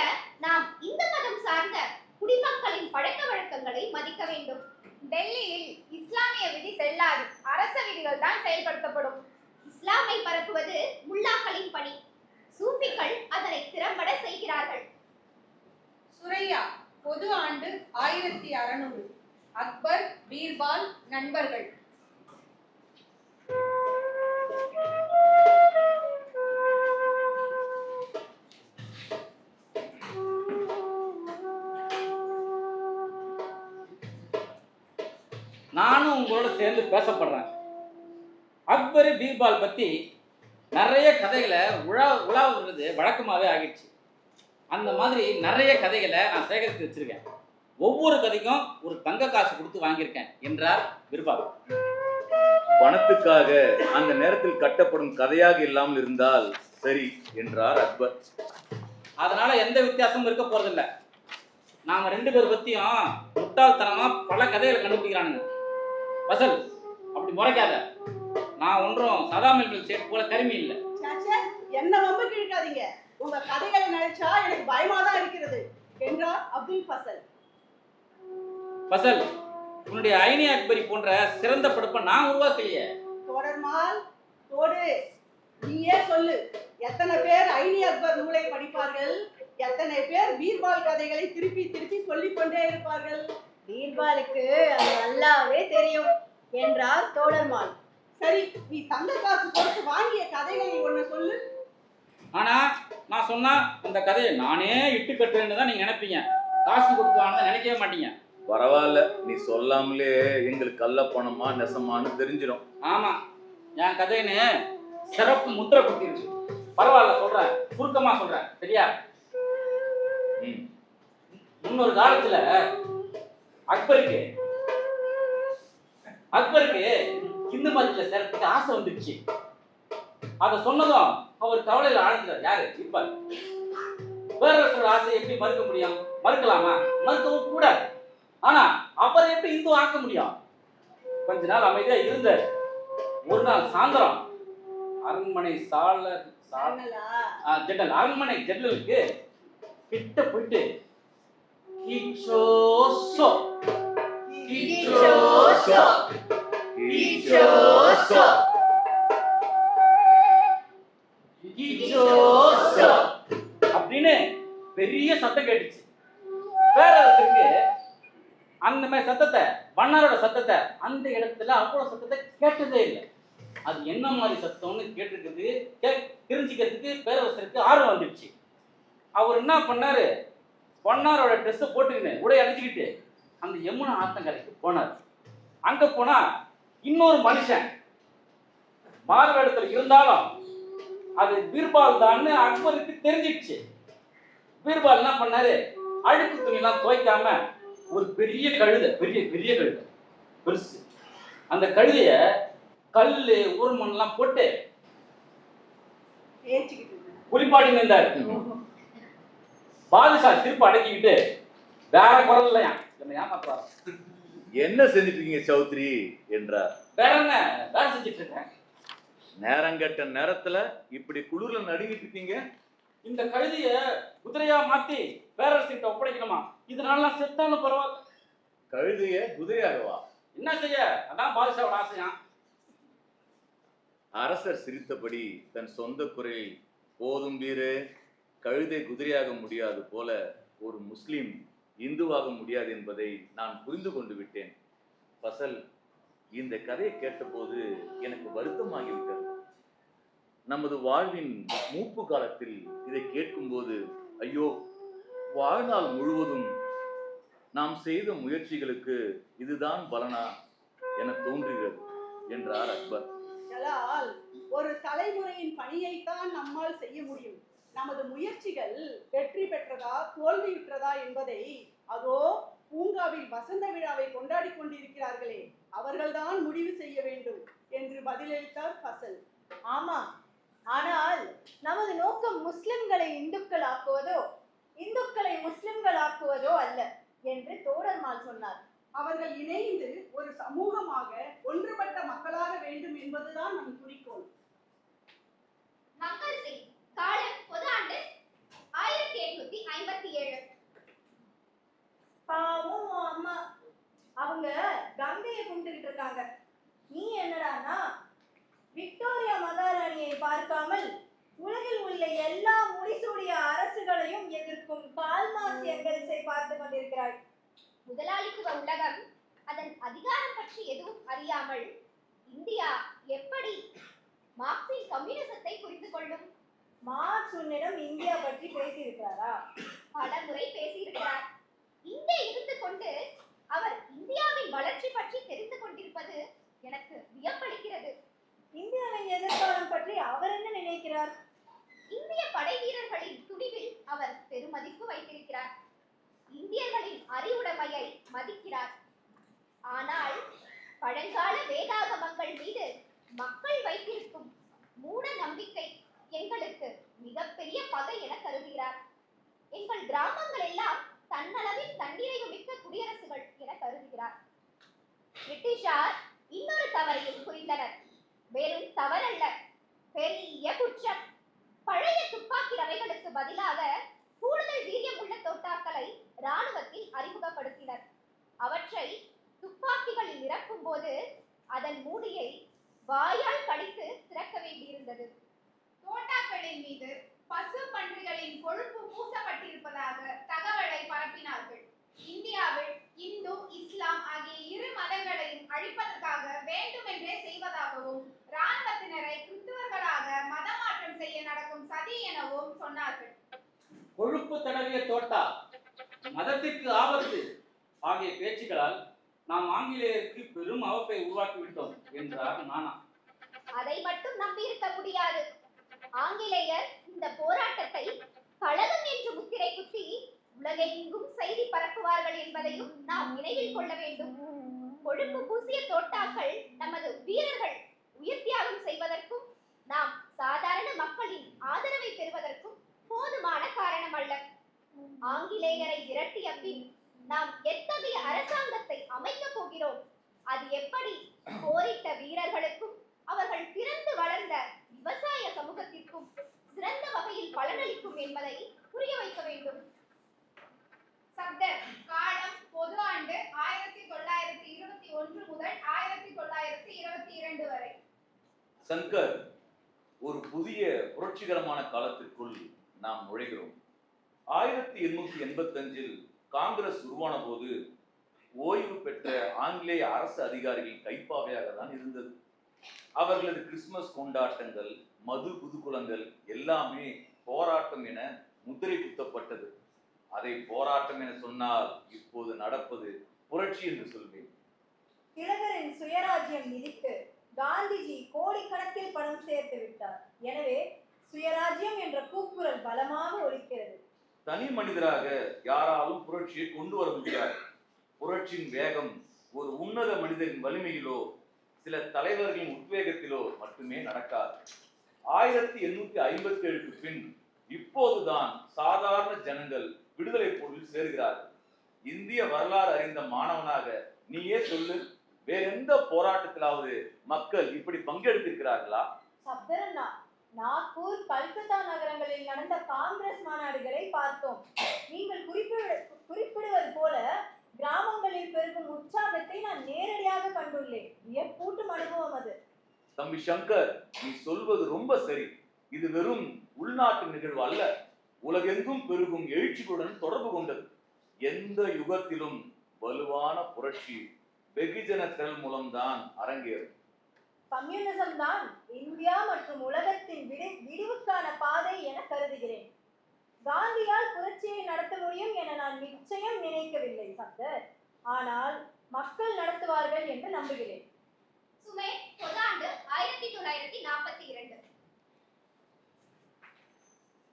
நாம் இந்து மதம் சார்ந்த குடிமக்களின் பழக்க வழக்கங்களை மதிக்க வேண்டும். டெல்லியில் இஸ்லாமிய விதி செல்லாது, அரச விதிகள் தான் செயல்படுத்தப்படும். இஸ்லாமை பரப்புவது முல்லாக்களின் பணி. சூஃபிகள் அதனை திறம்பட செய்கிறார்கள். சுரையா, பொது ஆண்டு 1600. அக்பர், பீர்பால், நண்பர்கள். நானும் உங்களோட சேர்ந்து பேசப்படுறேன். அக்பர் பீர்பால் பத்தி நிறைய கதைகளை உலாவுறது வழக்கமாகவே ஆகிடுச்சு. அந்த மாதிரி நிறைய கதைகளை நான் சேகரித்து வச்சிருக்கேன். ஒவ்வொரு கதைக்கும் ஒரு தங்க காசு கொடுத்து வாங்கியிருக்கேன் என்றார் பீர்பால். பணத்துக்காக அந்த நேரத்தில் கட்டப்படும் கதையாக இல்லாமல் இருந்தால் சரி என்றார் அக்பர். அதனால எந்த வித்தியாசமும் இருக்க போறதில்ல. நாம 2 பேர் பத்தியும் முட்டாள்தனமா பல கதைகளை கண்டுபிடிக்கிறானுங்க. பசல், அப்படி முறைக்காத. நான் ஒன்றும் சதாமில்கள் சேட் போல கருமி இல்லை. என்ன ரொம்ப கிழக்காதீங்க. உங்க கதைகளை நினைச்சா எனக்கு பயமா தான் இருக்கிறது என்றார் அப்துல் ஃபசல். பசல், உன்னுடைய ஐனி அக்பரி போன்ற சிறந்த படைப்பை நான் உருவாக்கலையே. தொடர்மால் தோடு, நீயே சொல்லு. எத்தனை பேர் ஐனி அக்பர் நூலை படிப்பார்கள்? எத்தனை பேர் பீர்பால் கதைகளை திருப்பி திருப்பி சொல்லிக் கொண்டே இருப்பார்கள்? பீர்பாலுக்கு அது நல்லாவே தெரியும் என்றார் தோடர்மால். சரி, நீ தங்க காசு கொடுத்து வாங்கிய கதைகளை ஒண்ணு சொல்லு. ஆனா நான் சொன்னா அந்த கதையை நானே இட்டு கட்டுறேன்னு தான் நீங்க நினைப்பீங்க. காசு கொடுத்து வாங்கினா நினைக்கவே மாட்டீங்க. பரவாயில்ல, நீ சொல்லாமலே எங்களுக்கு கள்ள பணமா நெசமானு தெரிஞ்சிடும். ஆமா, என் கதைன்னு சிறப்பு முத்திரை குத்திருச்சு. பரவாயில்ல, சொல்றேன், சுருக்கமா சொல்றேன், சரியா? முன்னொரு காலத்துல அக்பருக்கு இந்து மதத்துல சேர்றதுக்கு ஆசை வந்துடுச்சு. அதை சொன்னதும் அவர் கவலையில ஆழ்ந்தார். யாரு? பீர்பால். பேரரசோட ஆசையை எப்படி மறுக்க முடியும்? மறுக்கலாமா? மறுக்கவும் கூடாது. ஆனா அவர் எப்படி இந்து ஆக்க முடியும்? கொஞ்ச நாள் அமைதியா இருந்தார். ஒரு நாள் சாயந்தரம் அரண்மனை அரண்மனை ஜெனரலுக்கு கிட்ட போயிட்டு அப்படின்னு பெரிய சத்தம் கேட்டுச்சு. பேரரசருக்கு அந்த மாதிரி சத்தத்தை, வண்ணாரோட சத்தத்தை அந்த இடத்துல அவ்வளவு சத்தத்தை கேட்டதே இல்லை. அது என்ன மாதிரி சத்தம்னு தெரிஞ்சுக்கிறதுக்கு பேரரசருக்கு ஆர்வம் வந்துடுச்சு. அவர் என்ன பண்ணாரு, வண்ணாரோட ட்ரெஸ்ஸை போட்டுக்கின்னு உடைய அடிச்சுக்கிட்டு அந்த யமுனா ஆத்தங்கரைக்கு போனார். அங்க போனா இன்னொரு மனுஷன் மாறுவேடத்தில் இருந்தாலும் அது பீர்பால் தான் அக்பருக்கு தெரிஞ்சிடுச்சு. பீர்பால் என்ன பண்ணாரு, அழுக்கு துணியெல்லாம் துவைக்காம ஒரு பெரிய கழுதை, பெரிய கழுதை பெருசு, அந்த கழுதைய கல்லு ஊர்மண்ணெல்லாம் போட்டு குளிப்பாட்டி நின்றாரு. பாதுஷா சிரிப்பு அடக்கிக்கிட்டு வேற குரல் இல்லையா, என்ன ஏமாத்துறாரு. என்ன செஞ்சுட்டு இருக்கீங்க சௌத்ரி என்றார். வேற என்ன வேலை செஞ்சுட்டு இருக்கேன். நேரங்கட்ட நேரத்துல இப்படி குளிர்ல நடுங்கிட்டு இருக்கீங்க. இந்த கழுதிய குதிரையா மாத்தி பேரரசிட்ட ஒப்படைக்கணுமா? இதனால செத்தாலும் பரவாயில்ல. கழுதைய குதிரையாகவா? என்ன செய்ய, அதான் பாதுஷாவோட ஆசையா. அரசர் சிரித்தபடி தன் சொந்த குரலில், போதும் வீரே, கழுதை குதிரையாக முடியாது போல ஒரு முஸ்லிம் இந்துவாக முடியாது என்பதை நான் புரிந்து கொண்டு விட்டேன். பசல், இந்த கதையை கேட்டபோது எனக்கு வருத்தமாகிவிட்டது. நமது வாழ்வின் மூப்பு காலத்தில் இதை கேட்கும்போது, ஐயோ, வாழ்நாள் முழுவதும் நாம் செய்த முயற்சிகளுக்கு இதுதான் பலனா என தோன்றுகிறது என்றார் அக்பர். ஜலால், ஒரு தலைமுறையின் பணியைத்தான் நம்மால் செய்ய முடியும். நமது முயற்சிகள் வெற்றி பெற்றதா தோல்வியுற்றதா என்பதை அதோ பூங்காவில் வசந்த விழாவை கொண்டாடி கொண்டிருக்கிறார்களே அவர்கள்தான் முடிவு செய்ய வேண்டும் என்று பதிலளித்தார் ஃபசல். ஆமாம், ஆனால் நமது நோக்கம் முஸ்லிம்களை இந்துக்கள் ஆக்குவதோ இந்துக்களை முஸ்லிம்கள் ஆக்குவதோ அல்ல என்று தோடர்மால் சொன்னார். அவர்கள் இணைந்து ஒரு சமூகமாக ஒன்றுபட்ட மக்களாக வேண்டும் என்பதுதான் நம் குறிக்கோள். மக்கள் செய் காலம் பொது ஆண்டு 1857. பாவம் உன் அம்மா, அவங்க கங்கையை கும்பிட்டுக்கிட்டு இருக்காங்க. நீ என்னடானா விக்டோரியா மகாராணியை பார்க்காமல் உலகில் உள்ள எல்லா முடிசூடிய அரசுகளையும் எதிர்க்கும் கால் மார்க்ஸ் எங்கெல்ஸை பார்த்து கொண்டிருக்கிறாய். முதலாளித்துவ உலகம் அதன் அதிகாரம் பற்றி எதுவும் அறியாமல் இந்தியா எப்படி மார்க்சின் கம்யூனிசத்தை புரிந்து கொள்ளும்? மார்க்ஸ் உன்னிடம் இந்தியா பற்றி பேசியிருக்கிறாரா? பல முறை பேசியிருக்கிறார். இங்கே இருந்து கொண்டு அவர் இந்தியாவின் வளர்ச்சி பற்றி தெரிந்து கொண்டிருப்பது எனக்கு வியப்பளிக்கிறது. இந்தியாவின் எதிர்காலம் பற்றி அவர் என்ன நினைக்கிறார்? இந்திய படை வீரர்களின் துணிவில் அவர் பெருமதிப்பு வைத்திருக்கிறார். இந்தியர்களின் அறிவுடைமையை மதிக்கிறார். ஆனால் பழங்கால வேதாகமங்கள் மீது மக்கள் வைத்திருக்கும் மூட நம்பிக்கை எங்களுக்கு மிகப்பெரிய பகை என கருதுகிறார். எங்கள் கிராமங்கள் எல்லாம் தன்னளவில் தன்னிறைவு மிக்க குடியரசுகள் என கருதுகிறார். பிரிட்டிஷார் இன்னொரு தவறையும் புரிந்தனர். வெறும் தவறல்ல, பெரிய குற்றம். பழைய துப்பாக்கி ரவைகளுக்கு பதிலாக கூடுதல் வீரியம் உள்ள தோட்டாக்களை இராணுவத்தில் அறிமுகப்படுத்தினர். அவற்றை துப்பாக்கிகளில் நிரப்பும் போது அதன் மூடியை வாயால் கடித்து திறக்க வேண்டியிருந்தது. தோட்டாக்களின் மீது பசு பன்றிகளின் கொழுப்பு பூசப்பட்டிருப்பதாக தகவலை பரப்பினார்கள். இந்தியாவில் இந்து இஸ்லாம் ஆகிய இரு மதங்களையும் அழிப்பதற்காக வேண்டுமென்றே செய்வதாகவும் இராணுவத்தினரை கிறிஸ்துவர்களாக மதமாற்றம் செய்ய நடக்கும் சதி எனவும் சொன்னார்கள். கொழுப்பு தடவிய தோட்டா, மதத்திற்கு ஆபத்து ஆகிய பேச்சுகளால் நாம் ஆங்கிலேயருக்கு பெரும் அவப்பை உருவாக்கிவிட்டோம் என்றார் நானா. அதை மட்டும் நம்பியிருக்க முடியாது. ஆங்கிலேயர் இந்த போராட்டத்தை கழகம் என்று முத்திரை குத்தி உலகெங்கும் செய்தி பரப்புவார்கள் என்பதையும் நாம் நினைவில் கொள்ள வேண்டும். கொழுப்பு பூசிய தோட்டாக்கள் நமது வீரர்கள் உயிர் தியாகம் செய்வதற்கும் நாம் சாதாரண மக்களின் ஆதரவை பெறுவதற்கும் போதுமான காரணம் அல்ல. ஆங்கிலேயரை விரட்டிய பின் நாம் எத்தகைய அரசாங்கத்தை அமைக்கப் போகிறோம், அது எப்படி போரிட்ட வீரர்களுக்கும் அவர்கள் பிறந்து வளர்ந்த விவசாய சமூகத்திற்கும் சிறந்த வகையில் பலனளிக்கும் என்பதை புரிய வைக்க வேண்டும். சப்தர் காலம் பொது ஆண்டு 1921 முதல் 1922 வரை. சங்கர், ஒரு புதிய புரட்சிகரமான காலத்திற்குள் நாம் நுழைகிறோம். 1885 காங்கிரஸ் உருவான போது ஓய்வு பெற்ற ஆங்கிலேய அரசு அதிகாரிகள் கைப்பாவையாக தான் இருந்தது. அவர்களது கிறிஸ்துமஸ் கொண்டாட்டங்கள், மது குதுகுலங்கள் எல்லாமே போராட்டம் என முத்திரை குத்தப்பட்டது. அதை போராட்டம் என சொன்னால் இப்போது நடப்பது புரட்சி என்று சொல்வேன். திலகரின் சுயராஜ்யம் நிதிக்கு காந்திஜி கோடிக்கணக்கில் பணம் சேர்த்து விட்டார். எனவே சுயராஜ்யம் என்ற கூக்குரல் பலமாக ஒலிக்கிறது. தனி மனிதராக யாராலும் புரட்சியை கொண்டு வர முடியாது. புரட்சியின் வேகம் ஒரு உன்னத மனிதரின் வலிமையிலோ சில தலைவர்களின் உத்வேகத்திலோ மட்டுமே நடக்காது. 1857 பின் இப்போதுதான் சாதாரண ஜனங்கள் விடுதலை போரில் சேருகிறார்கள். இந்திய வரலாறு அறிந்த மாணவனாக நீயே சொல்லு, வேற எந்த போராட்டத்திலாவது மக்கள் இப்படி பங்கெடுத்திருக்கிறார்களா? சப்தரண்ணா, நாக்பூர், கல்கத்தா நகரங்களில் நடந்த காங்கிரஸ் மாநாடுகளை பார்த்தோம். நீங்கள் குறிப்பிடுவது போல கிராமங்களில் பெருகும் உற்சாகத்தை நான் நேரடியாக கண்டுள்ளேன். வியப்பூட்டும் அனுபவம் அது. தம்பி சங்கர், நீ சொல்வது ரொம்ப சரி. இது வெறும் உள்நாட்டு நிகழ்வு அல்ல, உலகெங்கும் பெருகும் எழுச்சிகளுடன் தொடர்பு கொண்டது. எந்த யுகத்திலும் வலுவான புரட்சி வெகுஜன திரள் மூலம்தான் அரங்கேறும். கம்யூனிசம் தான் இந்தியா மற்றும் உலகத்தின் விடிவுக்கான பாதை என கருதுகிறேன். காந்தியால் புரட்சியை நடத்த முடியும் என நான் நிச்சயம் நினைக்கவில்லை சங்கர். ஆனால் மக்கள் நடத்துவார்கள் என்று நம்புகிறேன். சுமேர் பொது ஆண்டு 1942.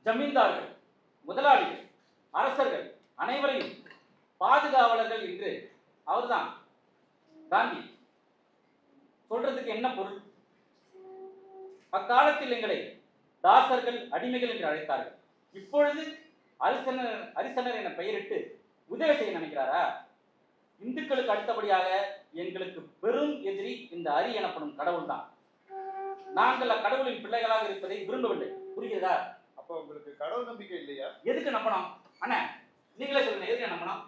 ஜமீன்தார்கள், முதலாளிகள், அரசர்கள் அனைவரையும் பாதுகாவலர்கள் என்று அவர்தான் காந்தி. சொல்றதுக்கு என்ன பொருள்? அக்காலத்தில் எங்களை தாசர்கள், அடிமைகள் என்று அழைத்தார்கள். இப்பொழுது அரிசனர் என பெயரிட்டு உதவி செய்ய நினைக்கிறாரா? இந்துக்களுக்கு அடுத்தபடியாக எங்களுக்கு பெரும் எதிரி இந்த அரி எனப்படும் கடவுள் தான். நாங்கள் அக்கடவுளின் பிள்ளைகளாக இருப்பதை விரும்பவில்லை. புரிகிறதா? அப்போ உங்களுக்கு கடவுள் நம்பிக்கை இல்லையா? எதுக்கு நம்பணும்? அண்ணா நீங்களே சொல்லுங்க, எதுக்கு நம்பணும்?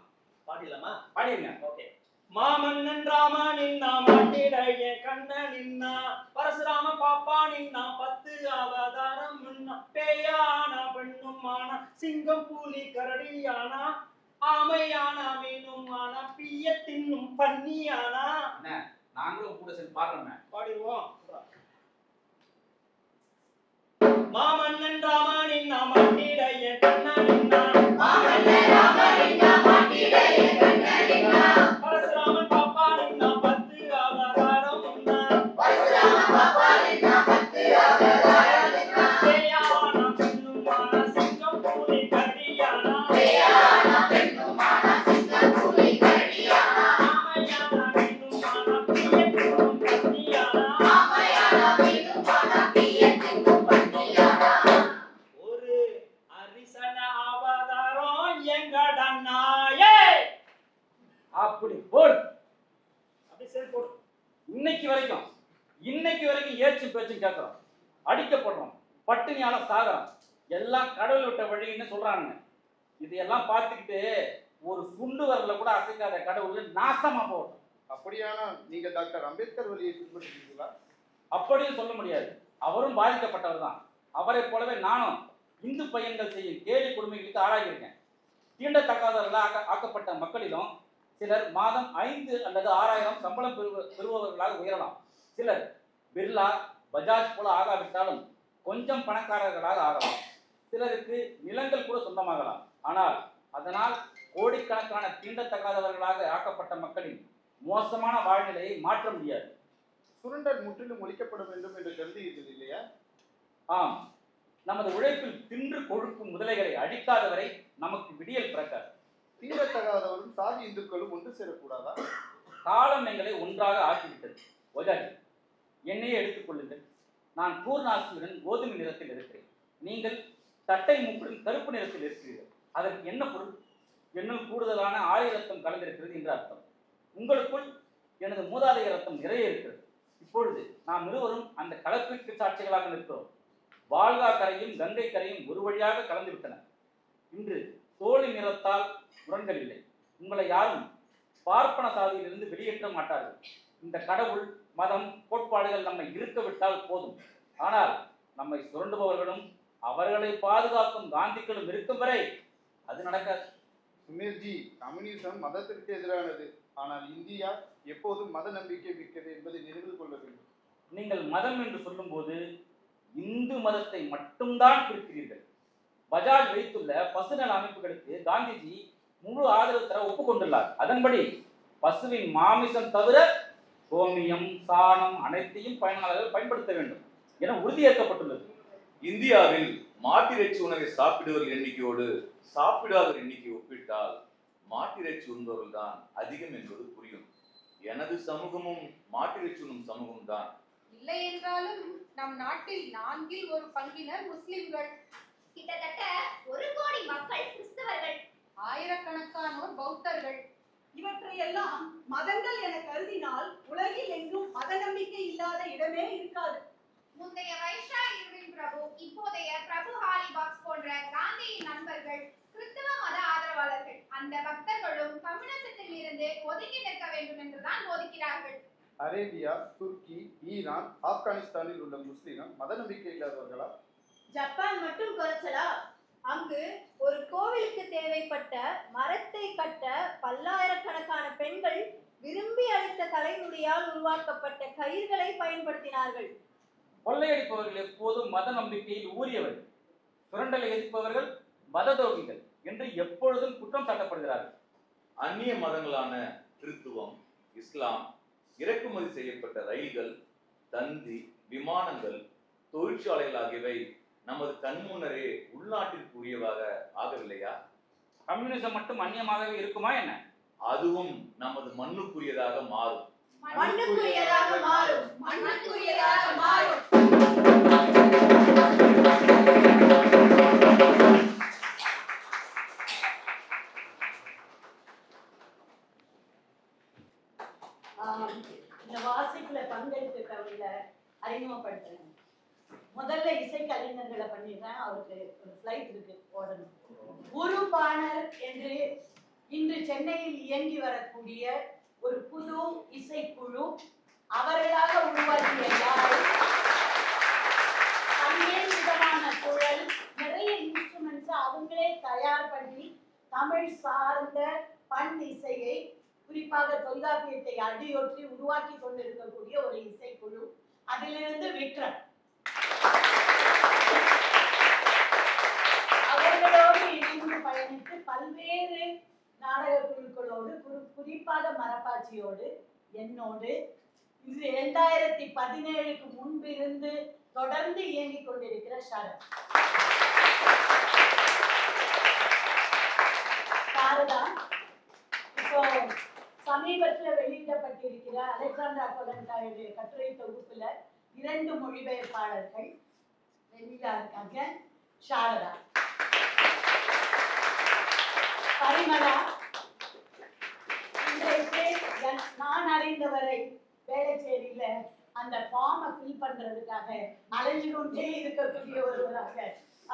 பாடிடலாமா? பாடிடுங்க. ஓகே. மாமன்னன் ராம நின்னா மாட்டிடைய கண்ண நின்னா பரசுராம பாப்பா நின்னா 10 அவதாரம் முன்னா பேயானா பெண்ணுமானா சிங்கம் புலி கரடியானா ஆமையானா மீனுமானா பிய தின்னும் பன்னியானா. நாங்களும் கூட சேர்ந்து பாடுறோம். பாடிடுவோம். மாமன்னன் ராம நின்னா மாட்டிடைய கண்ண நின்னா மாமன்னன் ராம நின்னா மாட்டிடைய கண்ண நின்னா பரசுராமன் பாப்பா நின்னா 10 அவதாரம் முன்னா பரசுராமன் பாப்பா நின்னா 10 அவதாரம் முன்னா பேயானா பெண்ணுமானா சிங்கம் புலி கரடியானா பேயானா பெண்ணுமானா சிங்கம் புலி கரடியானா ஆமையானா மீனுமானா பிய தின்னும் பன்னியானா ஆமையானா மீனுமானா பிய தின்னும் பன்னியானா. ஒரு அரிசன அவதாரம் எங்கட நாயே. அப்படி போடு. அப்படி சரி போடு. இன்னைக்கு வரைக்கும் ஏச்சும் பேச்சும் கேட்கிறோம், அடிக்கப்படுறோம், பட்டினியால சாகிறோம். எல்லாம் கடவுள் விட்ட வழின்னு சொல்றானுங்க. இதையெல்லாம் பார்த்துக்கிட்டு ஒரு சுண்டு வரல கூட அசைக்காத கடவுள் நாசமா போகட்டும். அப்படியானா நீங்க டாக்டர் அம்பேத்கர் வழியை பின்பற்றுவீங்களா? அப்படியும் சொல்ல முடியாது. அவரும் பாதிக்கப்பட்டவர் தான். அவரை போலவே நானும் இந்து பையன்கள் செய்யும் கேலி கொடுமைகளுக்கு ஆளாகியிருக்கேன். தீண்டத்தக்காதவர்களாக ஆக்கப்பட்ட மக்களிலும் சிலர் மாதம் 5 அல்லது 6000 சம்பளம் பெறுபவர்களாக உயரலாம். சிலர் பிர்லா, பஜாஜ் போல ஆகாவிட்டாலும் கொஞ்சம் பணக்காரர்களாக ஆகலாம். சிலருக்கு நிலங்கள் கூட சொந்தமாகலாம். ஆனால் அதனால் கோடிக்கணக்கான தீண்டத்தக்காதவர்களாக ஆக்கப்பட்ட மக்களின் மோசமான வாழ்நிலையை மாற்ற முடியாது. சுரண்டல் முற்றிலும் ஒழிக்கப்பட வேண்டும் என்று கருதுகிறீர்கள் இல்லையா? ஆம், நமது உழைப்பில் தின்று கொழுக்கும் முதலைகளை அழிக்காதவரை நமக்கு விடியல் பிறக்காது. தீண்டத்தகாதவரும் சாதி இந்துக்களும் ஒன்று சேரக்கூடாதா? காலம் எங்களை ஒன்றாக ஆக்கிவிட்டது. ஓஜாஜி, என்னையே எடுத்துக்கொள்ளுங்கள். நான் பூர்ணாசியுடன் கோதுமை நிறத்தில் இருக்கிறேன். நீங்கள் தட்டை மூக்குடன் கருப்பு நிறத்தில் இருக்கிறீர்கள். அதற்கு என்ன பொருள்? என்னுள் கூடுதலான ஆரிய ரத்தம் கலந்திருக்கிறது என்று அர்த்தம். உங்களுக்குள் எனது மூதாதைய ரத்தம் நிறைய இருக்கிறது. இப்பொழுது நாம் இருவரும் அந்த கலப்பிற்கு சாட்சிகளாக நிற்கிறோம். வால்கா கரையும் கங்கை கரையும் ஒரு வழியாக கலந்து விட்டன. இன்று தோழி நிறத்தால் முரண்கள் இல்லை. உங்களை யாரும் பார்ப்பன சாதியிலிருந்து வெளியேற்ற மாட்டார்கள். இந்த கடவுள், மதம், கோட்பாடுகள் நம்மை இருக்க விட்டால் போதும். ஆனால் நம்மை சுரண்டுபவர்களும் அவர்களை பாதுகாக்கும் காந்திகளும் இருக்கும் வரை அது நடக்காது. சுமீர்ஜி, கம்யூனிசம் மதத்திற்கு எதிரானது. ஆனால் இந்தியா எப்போதும் மத நம்பிக்கை மிக்கது என்பதை நினைவில் கொள்ள வேண்டும். நீங்கள் மதம் என்று சொல்லும்போது இந்து மதத்தை மட்டும்தான் குறிக்கிறீர்கள். பஜாஜ் வைத்துள்ள பசுநல அமைப்புகளுக்கு காந்திஜி முழு ஆதரவு தர ஒப்புக்கொண்டுள்ளார். அதன்படி பசுவின் மாமிசம் தவிர கோமியம், சாணம் அனைத்தையும் பயனாளர்கள் பயன்படுத்த வேண்டும் என உறுதியேற்கப்பட்டுள்ளது. இந்தியாவில் மாட்டிறைச்சி உணவை சாப்பிடுவர்கள் எண்ணிக்கையோடு சாப்பிடாதவர் எண்ணிக்கை ஒப்பிட்டால் மாட்டிறைச்சி உண்பவர்கள் தான் அதிகம் என்பது புரியும். எனது சமூகமும் மாட்டிறைச்சி உண்ணும் சமூகம் தான். இல்லை என்றாலும் நம் நாட்டில் 4 1 பங்கினர் முஸ்லிம்கள், கிட்டத்தட்ட 1 கோடி மக்கள் கிறிஸ்தவர்கள், ஆயிரக்கணக்கானோர் பௌத்தர்கள். இவற்றையெல்லாம் மதங்கள் என கருதினால் உலகில் எங்கும் மத நம்பிக்கை இல்லாத இடமே இருக்காது. முந்தைய வைஷ்ணவ பிரபு, இப்போதைய பிரபு ஹாலிபாக்ஸ் போன்ற காந்தியின் நண்பர்கள் கிறிஸ்தவ மத ஆதரவாளர்கள். அந்த பக்தர்களும் கம்யூனிசத்தில் இருந்து ஒதுங்கி நிற்க வேண்டும் என்றுதான் போதிக்கிறார்கள். அரேபியா, துருக்கி, ஈரான், ஆப்கானிஸ்தானில் உள்ள முஸ்லிம்கள் மத நம்பிக்கை இல்லாதவர்களா? ஜப்பான் மட்டும் குறைச்சலா? அங்கு ஒரு கோவிலுக்கு தேவைப்பட்ட மரத்தை கட்ட பல்லாயிரக்கணக்கான பெண்கள் விரும்பி அளித்த தலைமுடியால் உருவாக்கப்பட்ட கயிர்களை பயன்படுத்தினார்கள். கொள்ளையடிப்பவர்கள் எப்போதும் மத நம்பிக்கையில் ஊறியவர்கள், சுரண்டலை எதிர்ப்பவர்கள் மத துரோகிகள் என்று எப்பொழுதும் குற்றம் சாட்டப்படுகிறார்கள். அந்நிய மதங்களான கிறித்துவம், இஸ்லாம், இறக்குமதி செய்யப்பட்ட ரயில்கள், தந்தி, விமானங்கள், தொழிற்சாலைகள் ஆகியவை நமது கண் முன்னரே உள்நாட்டிற்கு உரியவாக ஆகவில்லையா? கம்யூனிசம் மட்டும் அந்நியமாகவே இருக்குமா என்ன? அதுவும் நமது மண்ணுக்குரியதாக மாறும். மண்ணுக்குரியதாக மாறும். மண்ணுக்குரியதாக மாறும். இந்த வாசிப்புல பங்கெடுத்துக்கிறவங்கள அறிமுகப்படுத்துறேன். முதல்ல இசைக்கலைஞர்களை பண்ணிடுறேன். அவருக்கு ஒரு ஃப்ளைட் இருக்கு போடணும். குரு பாணர் என்று இன்று சென்னையில் இயங்கி வரக்கூடிய ஒரு புது இசைக்குழு, அவர்களாக உருவாக்கிய யாழ், பல்வேறு விதமான குழல், நிறைய இன்ஸ்ட்ருமெண்ட்ஸ் அவங்களே தயார் பண்ணி தமிழ் சார்ந்த பண் இசையை, குறிப்பாக தொல்காப்பியத்தை அடியொற்றி உருவாக்கி கொண்டிருக்கக்கூடிய ஒரு இசைக்குழு. அதிலிருந்து விக்ரம் அவர்களோடு இணைந்து பயணித்து பல்வேறு நாடக குழுக்களோடு, குறிப்பாக மரப்பாச்சியோடு, என்னோடு இது 2017க்கு முன்பிருந்து தொடர்ந்து இயங்கிக் கொண்டிருக்கிற சாரதா. இப்போ சமீபத்தில் வெளியிடப்பட்டிருக்கிற அலெக்சாண்டரா கொலண்டாயுடைய கட்டுரை தொகுப்புல 2 மொழிபெயர்ப்பாளர்கள் வெளியில இருக்காங்க. சாரதா, பரிமளா. இன்றைக்கு நான் அறிந்தவரை வேளச்சேரியில அந்த ஃபார்மை ஃபில் பண்றதுக்காக அலைஞ்சு கொண்டே இருக்கக்கூடிய ஒருவராக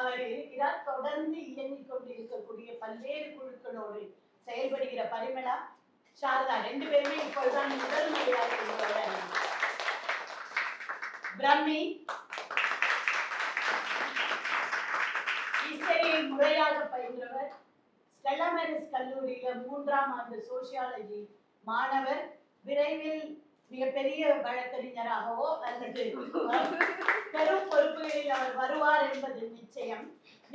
அவர் இருக்கிறார். தொடர்ந்து இயங்கிக் கொண்டு இருக்கக்கூடிய பல்வேறு குழுக்களோடு செயல்படுகிற பரிமளா, சாரதா 2 பேருமே இப்பொழுதுதான் முதல் முறையாக. பிரம்மி இசையை முறையாக பயின்றவர். ஸ்டெல்லா மேரிஸ் கல்லூரியில 3ஆம் ஆண்டு சோசியாலஜி மாணவர். விரைவில் மிகப்பெரிய வழக்கறிஞராகவோ அல்லது பெரும் பொறுப்புகளில் அவர் வருவார் என்பது நிச்சயம்.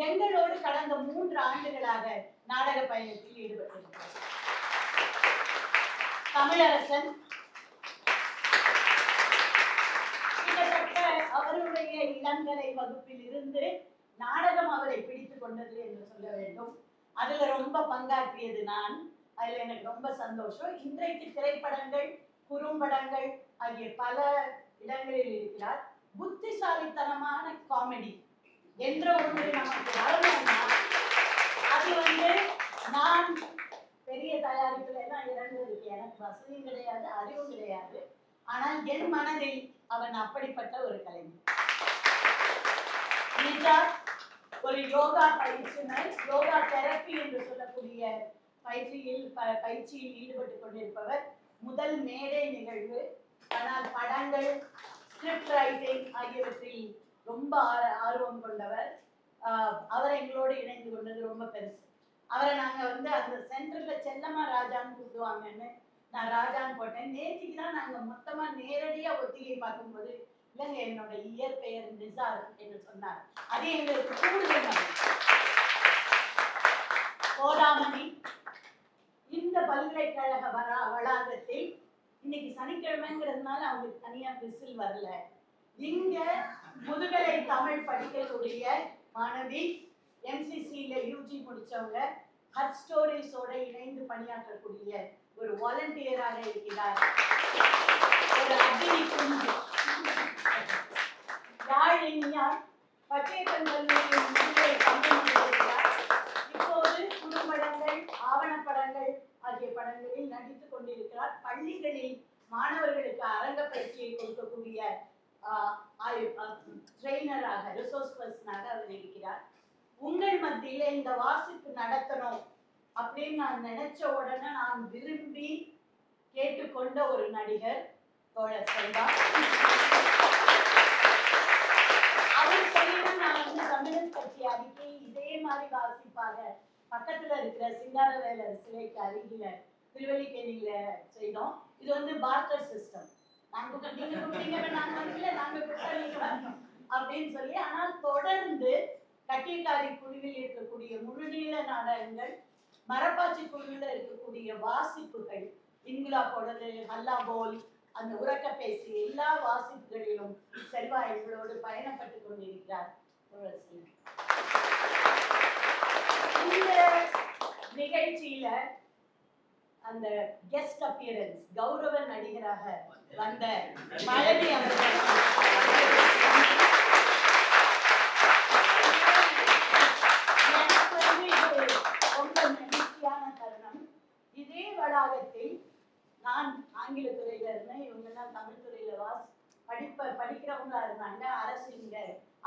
எங்களோடு கடந்த 3 ஆண்டுகளாக நாடக பயணத்தில் ஈடுபட்டிருக்கிறார். தமிழரசன் கிட்டத்தட்ட அவருடைய இளங்கலை வகுப்பில் இருந்து நாடகம் அவரை பிடித்துக் கொண்டது என்று சொல்ல வேண்டும். அதுல ரொம்ப பங்காற்றியது நான். அதுல எனக்கு ரொம்ப சந்தோஷம். இன்றைக்கு திரைப்படங்கள், குறும்படங்கள் ஆகிய பல இடங்களில் இருக்கிறார். புத்திசாலித்தனமான காமெடி என்ற ஒன்று நமக்கு வரணும்னா அது நான் பெரிய தயாரிப்புல எல்லாம் இறங்குவதற்கு எனக்கு வசதியும் கிடையாது, அறிவும் கிடையாது. ஆனால் என் மனதில் அவன் அப்படிப்பட்ட ஒரு கலைஞர். ஒரு யோகா பயிற்சியினர், யோகா தெரப்பி என்று சொல்லக்கூடிய பயிற்சியில் ஈடுபட்டு கொண்டிருப்பவர். முதல் மேடை நிகழ்வு. ஆனால் படங்கள், ஸ்கிரிப்ட் ரைட்டிங் ஆகியவற்றில் ரொம்ப ஆர்வம் கொண்டவர். அவர் எங்களோடு இணைந்து கொண்டது ரொம்ப பெருசு. அவரை நாங்க அந்த சென்டர்ல செல்லமா ராஜான்னு கூப்பிடுவாங்கன்னு நான் ராஜான்னு போட்டேன். நேற்றுக்கு தான் நாங்க மொத்தமா நேரடியா ஒத்திகை பார்க்கும்போது, இல்லைங்க என்னோட இயற்பெயர் நிசார் என்று சொன்னார். அது எங்களுக்கு கூடுதல். கோலாமணி இந்த பல்கலைக்கழக வளாகத்தில் இன்னைக்கு சனிக்கிழமைங்கிறதுனால அவங்களுக்கு தனியா விசில் வரல. இங்க முதுகலை தமிழ் படிக்கக்கூடிய மாணவி, MCCல UG முடிச்சவங்க, ஹட் ஸ்டோரிஸோட இணைந்து பணியாற்றக்கூடிய ஒரு வாலண்டியராக இருக்கிறார். ஒரு அக்னி குஞ்சு. யாழினியார் பச்சையப்பன் கல்லூரியின் முதுகலை தமிழ் முடித்திருக்கிறார். இப்போது குறும்படங்கள், ஆவணப்படங்கள் ஆகிய படங்களில் நடித்துக் கொண்டிருக்கிறார். பள்ளிகளில் மாணவர்களுக்கு அரங்க பயிற்சியை கொடுக்கக்கூடிய ட்ரெயினராக, ரிசோர்ஸ் பர்சனாக அவர் இருக்கிறார். உங்கள் மத்தியில இந்த வாசிப்பு நடத்தணும் அப்படின்னு நான் நினைச்ச உடனே நான் விரும்பி கேட்டுக்கொண்ட ஒரு நடிகர் தோழர் செல்வா. அவர் சொல்லினா நான் கம்யூனிஸ்ட் கட்சி அறிக்கை இதே மாதிரி வாசிப்பாக பக்கத்துல இருக்கிற சிங்காரவேலர் சிலைக்கு அருகில திருவல்லிக்கேணியில செய்தோம். இது பார்ட்டர் சிஸ்டம். நாங்க நீங்க கொடுத்தீங்க நாங்க வரல, நாங்க கொடுத்தா நீங்க வரணும் அப்படின்னு சொல்லி. ஆனால் தொடர்ந்து கட்டியக்காரி குழுவில் இருக்கக்கூடிய முழுநீள நாடகங்கள், மரப்பாச்சி குழுவில் இருக்கக்கூடிய வாசிப்புகள், இன்குலாப்போடது, ஹல்லா போல், அந்த உறக்க பேசி எல்லா வாசிப்புகளிலும் செல்வா எங்களோடு பயணப்பட்டு கொண்டிருக்கிறார். இந்த நிகழ்ச்சியில அந்த கெஸ்ட் அப்பியரன்ஸ் கௌரவ நடிகராக வந்த பழனி அவர்கள் எனக்கு இது ரொம்ப மகிழ்ச்சியான தருணம். இதே வளாகத்தில் நான் ஆங்கில துறையில இருந்தேன், இவங்கெல்லாம் தமிழ் துறையில படிக்கிறவங்களா இருந்தாங்க. அரசு இங்க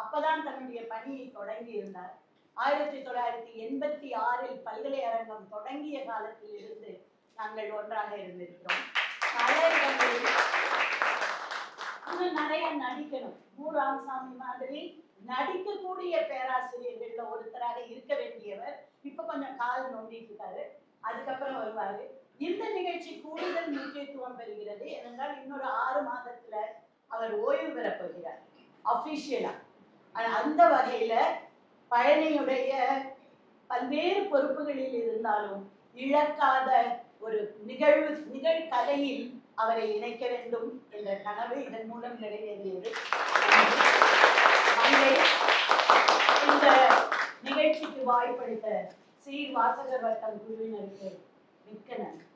அப்பதான் தன்னுடைய பணியை தொடங்கி இருந்தார். 1986 பல்கலைக்கழகம் தொடங்கிய காலத்தில் இருந்து நாங்கள் ஒன்றாக இருந்திருக்கிறோம். இன்னும் நிறைய நடிக்கணும். ராமசாமி மாதிரி நடிக்கக்கூடிய பேராசிரியர்கள்ல ஒருத்தராக இருக்க வேண்டியவர் இப்ப கொஞ்சம் கால் நோண்டிட்டு இருக்காரு. அதுக்கப்புறம் வருவாரு. இந்த நிகழ்ச்சி கூடுதல் முக்கியத்துவம் பெறுகிறது. ஏனென்றால் இன்னொரு 6 மாதத்துல அவர் ஓய்வு பெற போகிறார் அபிஷியலா. அந்த வகையில பழனியுடைய பல்வேறு பொறுப்புகளில் இருந்தாலும் இழக்காத ஒரு நிகழ்கலையில் அவரை இணைக்க வேண்டும் என்ற கனவு இதன் மூலம் நிறைவேறியது. இந்த நிகழ்ச்சிக்கு வாய்ப்பளித்த சீர் வாசகர் வட்டம் குழுவினருக்கு மிக்க நன்றி.